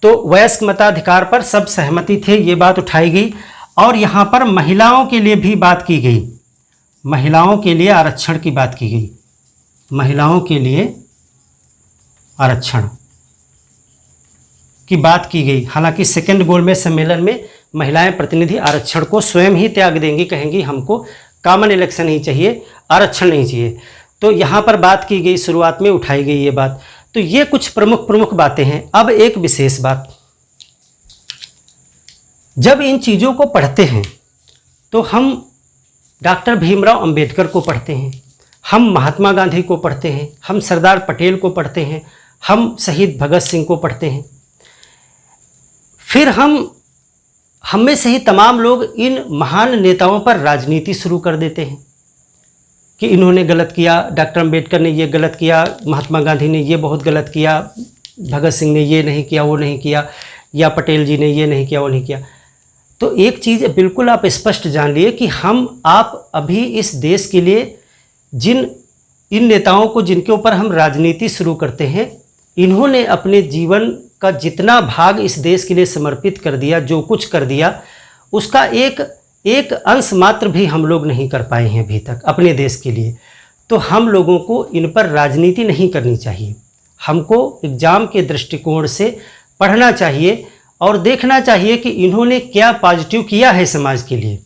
Speaker 1: तो वयस्क मताधिकार पर सब सहमति थे, ये बात उठाई गई। और यहाँ पर महिलाओं के लिए भी बात की गई, महिलाओं के लिए आरक्षण की बात की गई, महिलाओं के लिए आरक्षण की बात की गई। हालांकि सेकेंड गोलमेज सम्मेलन में महिलाएं प्रतिनिधि आरक्षण को स्वयं ही त्याग देंगी, कहेंगी हमको कॉमन इलेक्शन ही चाहिए, आरक्षण नहीं चाहिए। तो यहाँ पर बात की गई, शुरुआत में उठाई गई ये बात। तो ये कुछ प्रमुख बातें हैं। अब एक विशेष बात, जब इन चीज़ों को पढ़ते हैं तो हम डॉक्टर भीमराव अंबेडकर को पढ़ते हैं, हम महात्मा गांधी को पढ़ते हैं, हम सरदार पटेल को पढ़ते हैं, हम शहीद भगत सिंह को पढ़ते हैं, फिर हम में से ही तमाम लोग इन महान नेताओं पर राजनीति शुरू कर देते हैं कि इन्होंने गलत किया, डॉक्टर अंबेडकर ने ये गलत किया, महात्मा गांधी ने ये बहुत गलत किया, भगत सिंह ने ये नहीं किया, वो नहीं किया, या पटेल जी ने ये नहीं किया, वो नहीं किया। तो एक चीज़ बिल्कुल आप स्पष्ट जान लिए कि आप अभी इस देश के लिए इन नेताओं को जिनके ऊपर हम राजनीति शुरू करते हैं, इन्होंने अपने जीवन का जितना भाग इस देश के लिए समर्पित कर दिया, जो कुछ कर दिया, उसका एक अंश मात्र भी हम लोग नहीं कर पाए हैं अभी तक अपने देश के लिए। तो हम लोगों को इन पर राजनीति नहीं करनी चाहिए, हमको एग्ज़ाम के दृष्टिकोण से पढ़ना चाहिए और देखना चाहिए कि इन्होंने क्या पॉजिटिव किया है समाज के लिए,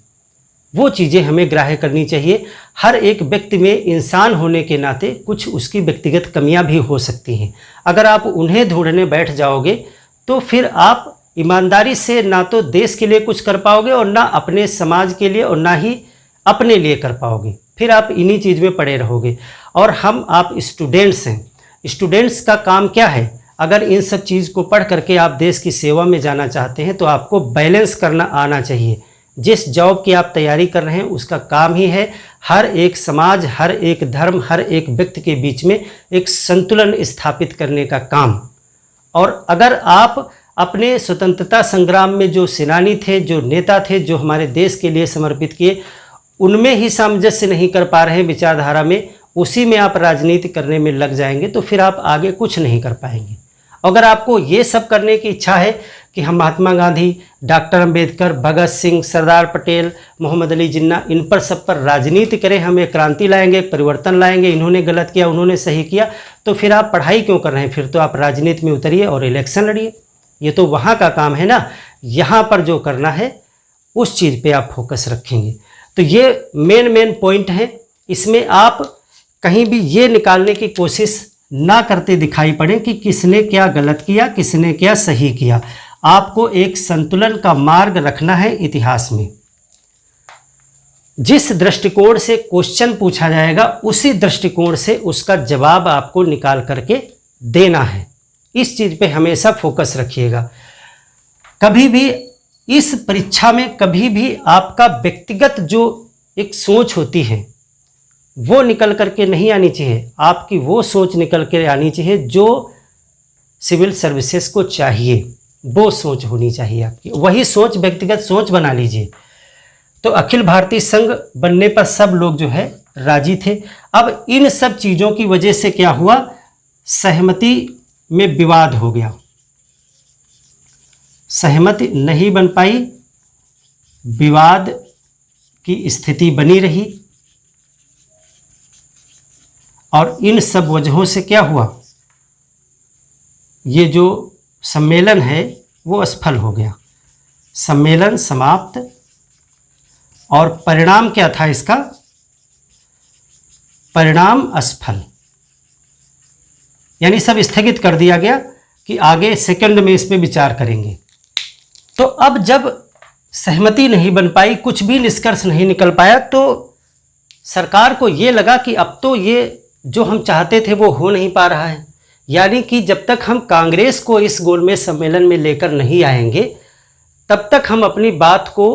Speaker 1: वो चीज़ें हमें ग्राह्य करनी चाहिए। हर एक व्यक्ति में इंसान होने के नाते कुछ उसकी व्यक्तिगत कमियां भी हो सकती हैं, अगर आप उन्हें ढूंढने बैठ जाओगे तो फिर आप ईमानदारी से ना तो देश के लिए कुछ कर पाओगे और ना अपने समाज के लिए और ना ही अपने लिए कर पाओगे, फिर आप इन्हीं चीज़ में पड़े रहोगे। और आप स्टूडेंट्स हैं, स्टूडेंट्स का काम क्या है, अगर इन सब चीज़ को पढ़ करके आप देश की सेवा में जाना चाहते हैं तो आपको बैलेंस करना आना चाहिए। जिस जॉब की आप तैयारी कर रहे हैं उसका काम ही है हर एक समाज, हर एक धर्म, हर एक व्यक्ति के बीच में एक संतुलन स्थापित करने का काम। और अगर आप अपने स्वतंत्रता संग्राम में जो सेनानी थे, जो नेता थे, जो हमारे देश के लिए समर्पित किए, उनमें ही सामंजस्य नहीं कर पा रहे हैं विचारधारा में, उसी में आप राजनीति करने में लग जाएंगे तो फिर आप आगे कुछ नहीं कर पाएंगे। अगर आपको ये सब करने की इच्छा है कि हम महात्मा गांधी, डॉक्टर अंबेडकर, भगत सिंह, सरदार पटेल, मोहम्मद अली जिन्ना, इन पर सब पर राजनीति करें, हम एक क्रांति लाएंगे, एक परिवर्तन लाएंगे, इन्होंने गलत किया, उन्होंने सही किया, तो फिर आप पढ़ाई क्यों कर रहे हैं? फिर तो आप राजनीति में उतरिए और इलेक्शन लड़िए। ये तो वहाँ का काम है ना, यहाँ पर जो करना है उस चीज़ पे आप फोकस रखेंगे। तो ये मेन पॉइंट है, इसमें आप कहीं भी ये निकालने की कोशिश ना करते दिखाई पड़े कि किसने क्या गलत किया, किसने क्या सही किया। आपको एक संतुलन का मार्ग रखना है इतिहास में। जिस दृष्टिकोण से क्वेश्चन पूछा जाएगा उसी दृष्टिकोण से उसका जवाब आपको निकाल करके देना है। इस चीज़ पे हमेशा फोकस रखिएगा। कभी भी इस परीक्षा में कभी भी आपका व्यक्तिगत जो एक सोच होती है वो निकल करके नहीं आनी चाहिए। आपकी वो सोच निकल कर आनी चाहिए जो सिविल सर्विसेज को चाहिए, वो सोच होनी चाहिए आपकी। वही सोच व्यक्तिगत सोच बना लीजिए। तो अखिल भारतीय संघ बनने पर सब लोग जो है राजी थे। अब इन सब चीज़ों की वजह से क्या हुआ, सहमति में विवाद हो गया, सहमति नहीं बन पाई, विवाद की स्थिति बनी रही और इन सब वजहों से क्या हुआ, ये जो सम्मेलन है वो असफल हो गया। सम्मेलन समाप्त और परिणाम क्या था इसका, परिणाम असफल, यानी सब स्थगित कर दिया गया कि आगे सेकंड में इस पे विचार करेंगे। तो अब जब सहमति नहीं बन पाई, कुछ भी निष्कर्ष नहीं निकल पाया, तो सरकार को ये लगा कि अब तो ये जो हम चाहते थे वो हो नहीं पा रहा है। यानी कि जब तक हम कांग्रेस को इस गोलमेज सम्मेलन में लेकर नहीं आएंगे तब तक हम अपनी बात को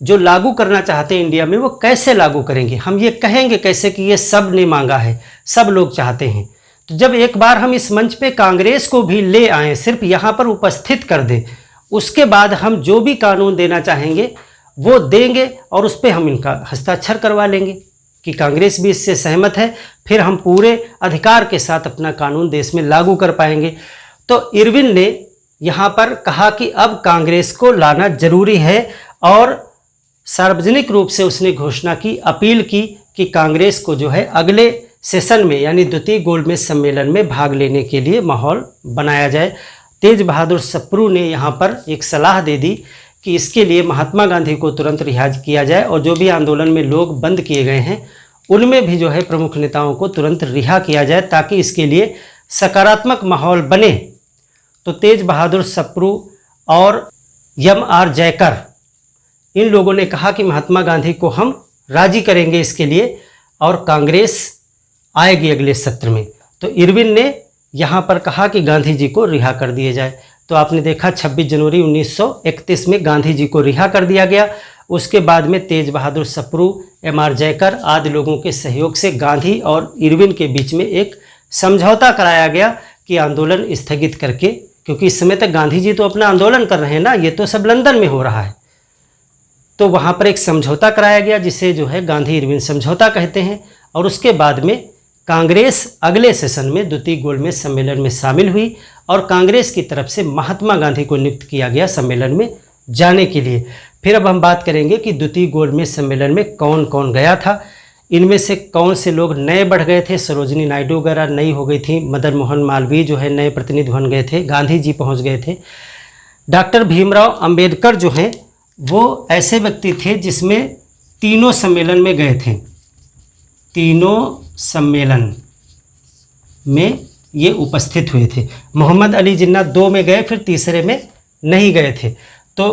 Speaker 1: जो लागू करना चाहते हैं इंडिया में वो कैसे लागू करेंगे, हम ये कहेंगे कैसे कि ये सब ने मांगा है, सब लोग चाहते हैं। तो जब एक बार हम इस मंच पे कांग्रेस को भी ले आएँ, सिर्फ यहाँ पर उपस्थित कर दें, उसके बाद हम जो भी कानून देना चाहेंगे वो देंगे और उस पर हम इनका हस्ताक्षर करवा लेंगे कि कांग्रेस भी इससे सहमत है, फिर हम पूरे अधिकार के साथ अपना कानून देश में लागू कर पाएंगे। तो इरविन ने यहाँ पर कहा कि अब कांग्रेस को लाना जरूरी है और सार्वजनिक रूप से उसने घोषणा की, अपील की कि कांग्रेस को जो है अगले सेशन में यानी द्वितीय गोलमेज सम्मेलन में भाग लेने के लिए माहौल बनाया जाए। तेज बहादुर सप्रू ने यहाँ पर एक सलाह दे दी कि इसके लिए महात्मा गांधी को तुरंत रिहा किया जाए और जो भी आंदोलन में लोग बंद किए गए हैं उनमें भी जो है प्रमुख नेताओं को तुरंत रिहा किया जाए ताकि इसके लिए सकारात्मक माहौल बने। तो तेज बहादुर सप्रू और M.R. जयकर इन लोगों ने कहा कि महात्मा गांधी को हम राजी करेंगे इसके लिए और कांग्रेस आएगी अगले सत्र में। तो इरविन ने यहाँ पर कहा कि गांधी जी को रिहा कर दिए जाए। तो आपने देखा 26 जनवरी 1931 में गांधी जी को रिहा कर दिया गया। उसके बाद में तेज बहादुर सप्रू, M.R. जयकर आदि लोगों के सहयोग से गांधी और इरविन के बीच में एक समझौता कराया गया कि आंदोलन स्थगित करके, क्योंकि इस समय तक गांधी जी तो अपना आंदोलन कर रहे हैं ना, ये तो सब लंदन में हो रहा है। तो वहाँ पर एक समझौता कराया गया जिसे जो है गांधी इरविन समझौता कहते हैं। और उसके बाद में कांग्रेस अगले सेशन में द्वितीय गोलमेज सम्मेलन में शामिल हुई और कांग्रेस की तरफ से महात्मा गांधी को नियुक्त किया गया सम्मेलन में जाने के लिए। फिर अब हम बात करेंगे कि द्वितीय गोलमेज सम्मेलन में कौन कौन गया था, इनमें से कौन से लोग नए बढ़ गए थे। सरोजिनी नायडू वगैरह नई हो गई थी, मदन मोहन मालवीय जो है नए प्रतिनिधि बन गए थे, गांधी जी पहुंच गए थे। डॉक्टर भीमराव अंबेडकर जो हैं वो ऐसे व्यक्ति थे जिसमें तीनों सम्मेलन में गए थे, तीनों सम्मेलन में ये उपस्थित हुए थे। मोहम्मद अली जिन्ना 2 में गए, फिर तीसरे में नहीं गए थे। तो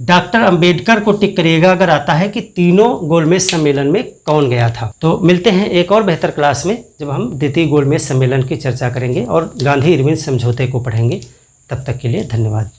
Speaker 1: डॉक्टर अंबेडकर को टिक करिएगा अगर आता है कि तीनों गोलमेज सम्मेलन में कौन गया था। तो मिलते हैं एक और बेहतर क्लास में जब हम द्वितीय गोलमेज सम्मेलन की चर्चा करेंगे और गांधी इरविन समझौते को पढ़ेंगे। तब तक के लिए धन्यवाद।